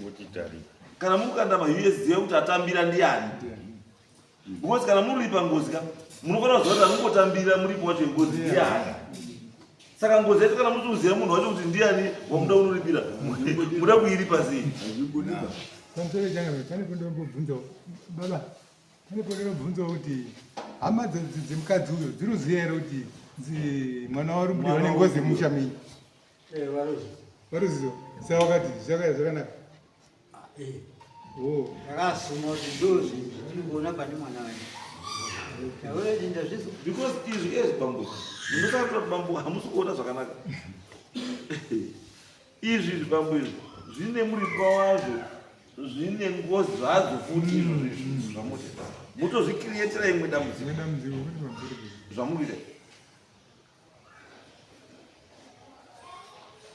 kana mukanda maus zive kuti atambira ndiani because kana muripa ngozi ka munofanira kuziva kuti amungotambira muripo wacho ngozi ndiani saka ngozi yacho kana muchiuziva munhu wacho kuti ndiani wamuda unoripira muda kuiripa sei pamusoro changamira pane pondombobvunzawo baba pane pondombobvunzawo kuti hama dzemukadzi uyo dzinoziva here kuti mwana wari mudiwa nengozi mushamiyi varuzivo sa wakati zvakanaka ndakasuma kuti ndozi ndikuona pane mwana wani taureti ndazvizo because izvi ezvibambo ndinotaura kuti bambo hamusi kuona zvakanaka izvi zvibambo izvi zvine muripa wazvo zvine ngozi zvadzo futi izvozvi zvamuti mutozvikirietera imwe dambudziko zvamuita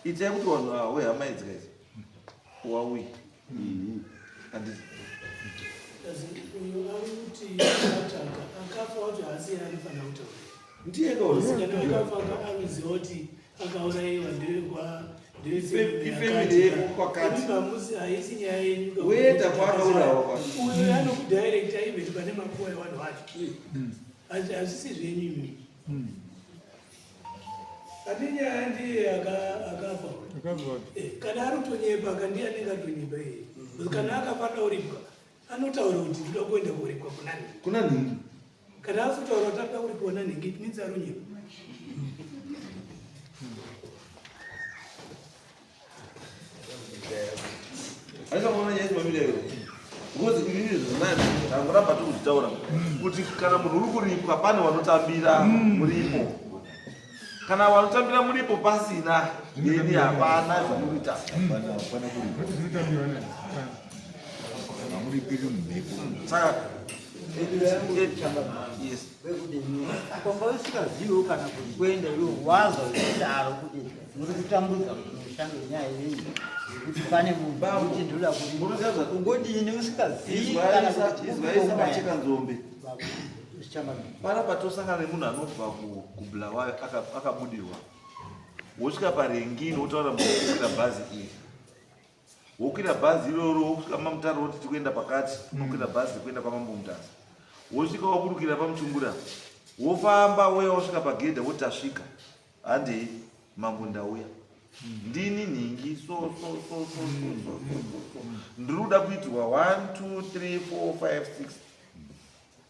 itai kuti vanhu wehama idzika idzi wauya handiti uyo ari kuti ataka akafa wacho haasi anofanira kutaura ndiye akafa akaziva kuti akaurayiwa ifemili yeko kwakati mamusi haisi nyaya yenyu weta kwakaurawa uyo anokudirecta even pane mapuwa evanhu vacho hazvisi zvenyu imi ane nyaya ndiye akafa kana ari kutonyepa kandi anenge atonyepa iye kana akafa dauripwa anotaura kuti ndinoda kuenda kuripwa kuna nhingi kana asi kutaura kuti atoda kuripwa nanhingi it means aronyepa aisaona nyaya dzimamira here because inini zvinani ndangoramba tokuzvitaura kuti kana munhu uri kuripwa pane vanotambira muripo kana vanotambira muripo pasina beni hapana zvamuita saka kwamba usikazivo kana kuti kuenda iwe wazwa zvidaro kuti muri kutambudza mushando nyaya yenyu kuti pane munhu kuti ndoda kuti ungodini usikazii izvaisabacheka nzombe pana patosangana nemunhu anobva kubulawayo akabudirwa wosvika parengini wotaura mukukwira bhazi iri wokwira bhazi iroro wosvika mamutaro woti tikuenda pakati unokwira bhazi kuenda kwamambo mutasi wosvika waburukira pamuchungura wofamba woya wosvika pagedha woti tasvika handei mambo ndauya ndini nhingi ichi so ndiri kuda kuitirwa 1 2 3 4 5 6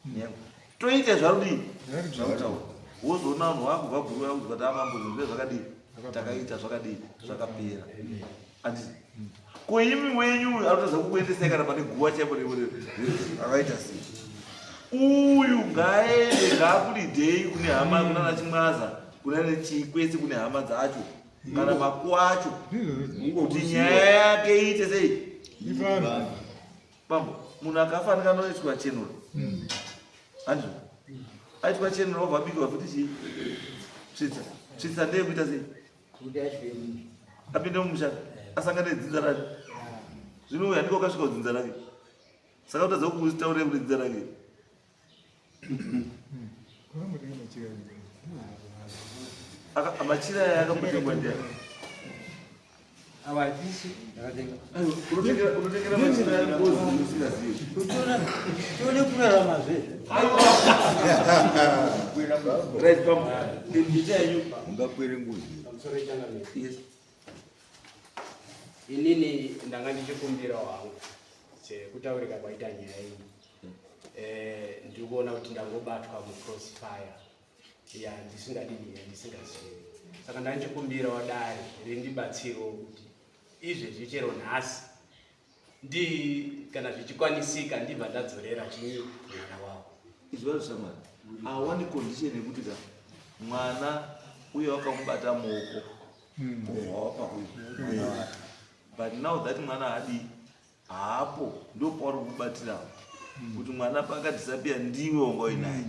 nyengo toite zvarudii zvakataura wozoona vanhu vakubva bhuru yakuti kuti amambozozve zvakadii takaita zvakadii zvakapera anditi ko imi wenyu anotadza kukuendesai kana pane guwa chaipo akaita sei uyu ngaende ngaakulidhei kune hama kunana Chimwaza kunane Chikwese kune hama dzacho kana makuwa acho kuti nyaya yake iite sei pambo munhu akafanika anoitwa chenuro andizvo aitwa chenuro obva bigwa futi chii svitsa ndeye kuita sei apinde mumushaka asangane dzinza rake zvino uyu handiko akasvika kudzinza rake saka utadza kukutaurei kuti dzinza rake machira aya akambotengwa ndiani unotengera machira yangozi usingazivi tione kurarama zvezvo right pam ndita yenyu ungakwere nguzi pamusoro changamiri yes inini ndanga ndichikumbira wangu sekutaurika kwaita nyaya iyi ndiri kuona kuti ndangobatwa mucrossfire ndisingadini ndisingazivi saka ndandichikumbira wadare rindibatsiro kuti izvezvi chero nhasi kana zvichikwanisika ndibva ndadzorera chini mwana wavo izvi vazvishamwari awani condition yekuti ka mwana uye wakamubata muoko wawapauyu but now that mwana haadi haapo ndo pauri kubatirawo kuti mwana pangadisapia ndiwe wangainaye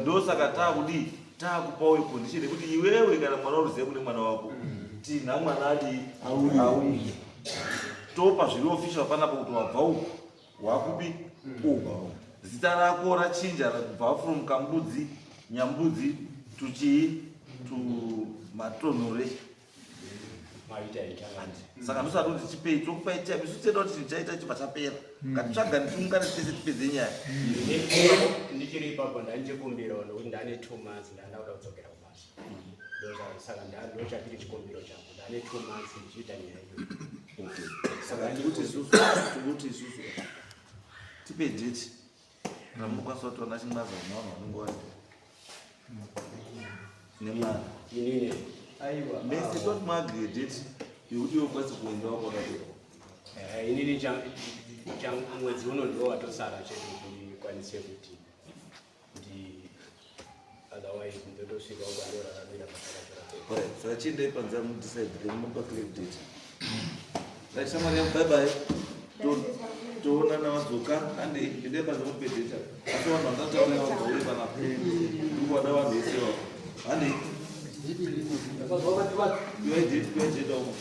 ndo saka taakudii taakupauye condition yekuti iwewe kana mwana uruzive kune mwana wako tinha mwana adi auye topa zviri official panapo kuti wabva uku wakubi uku zita rako rachinja kubva from kambudzi nyambudzi tuchii to matonhore saka ndosati kuti chipei tokupai time isu teda kuti tichaita chibva chapera ngatitsvaga tiungane tese tipedze nyaya ndichiri ipapo ndandichikumbirawo nokuti ndane 2 months ndandauda kudzokera kubasa saka ndochapiri chikumbiro changu ndane 2 months ndichiita nyaya iyo saka tikuti isusu tipe date ramukwanisa kuti wana Chimwaza navanhu vanenge vari nemwana inini mese toti maagire date yekuti yokwanisa kuendawo kwakadero inini mwedzi uno ndiwo watosara chedu ndikwanise kuti otherwise ndotosvika kwandoraramira pasakachora saka chiendai panza mudecide mupa clear date right shamwari yangu bye bye toonana vadzoka ande endai panza mupe date asi vanhu vandataurauri panapo ndikuwada vanhu vese vavo ande iwaidate umo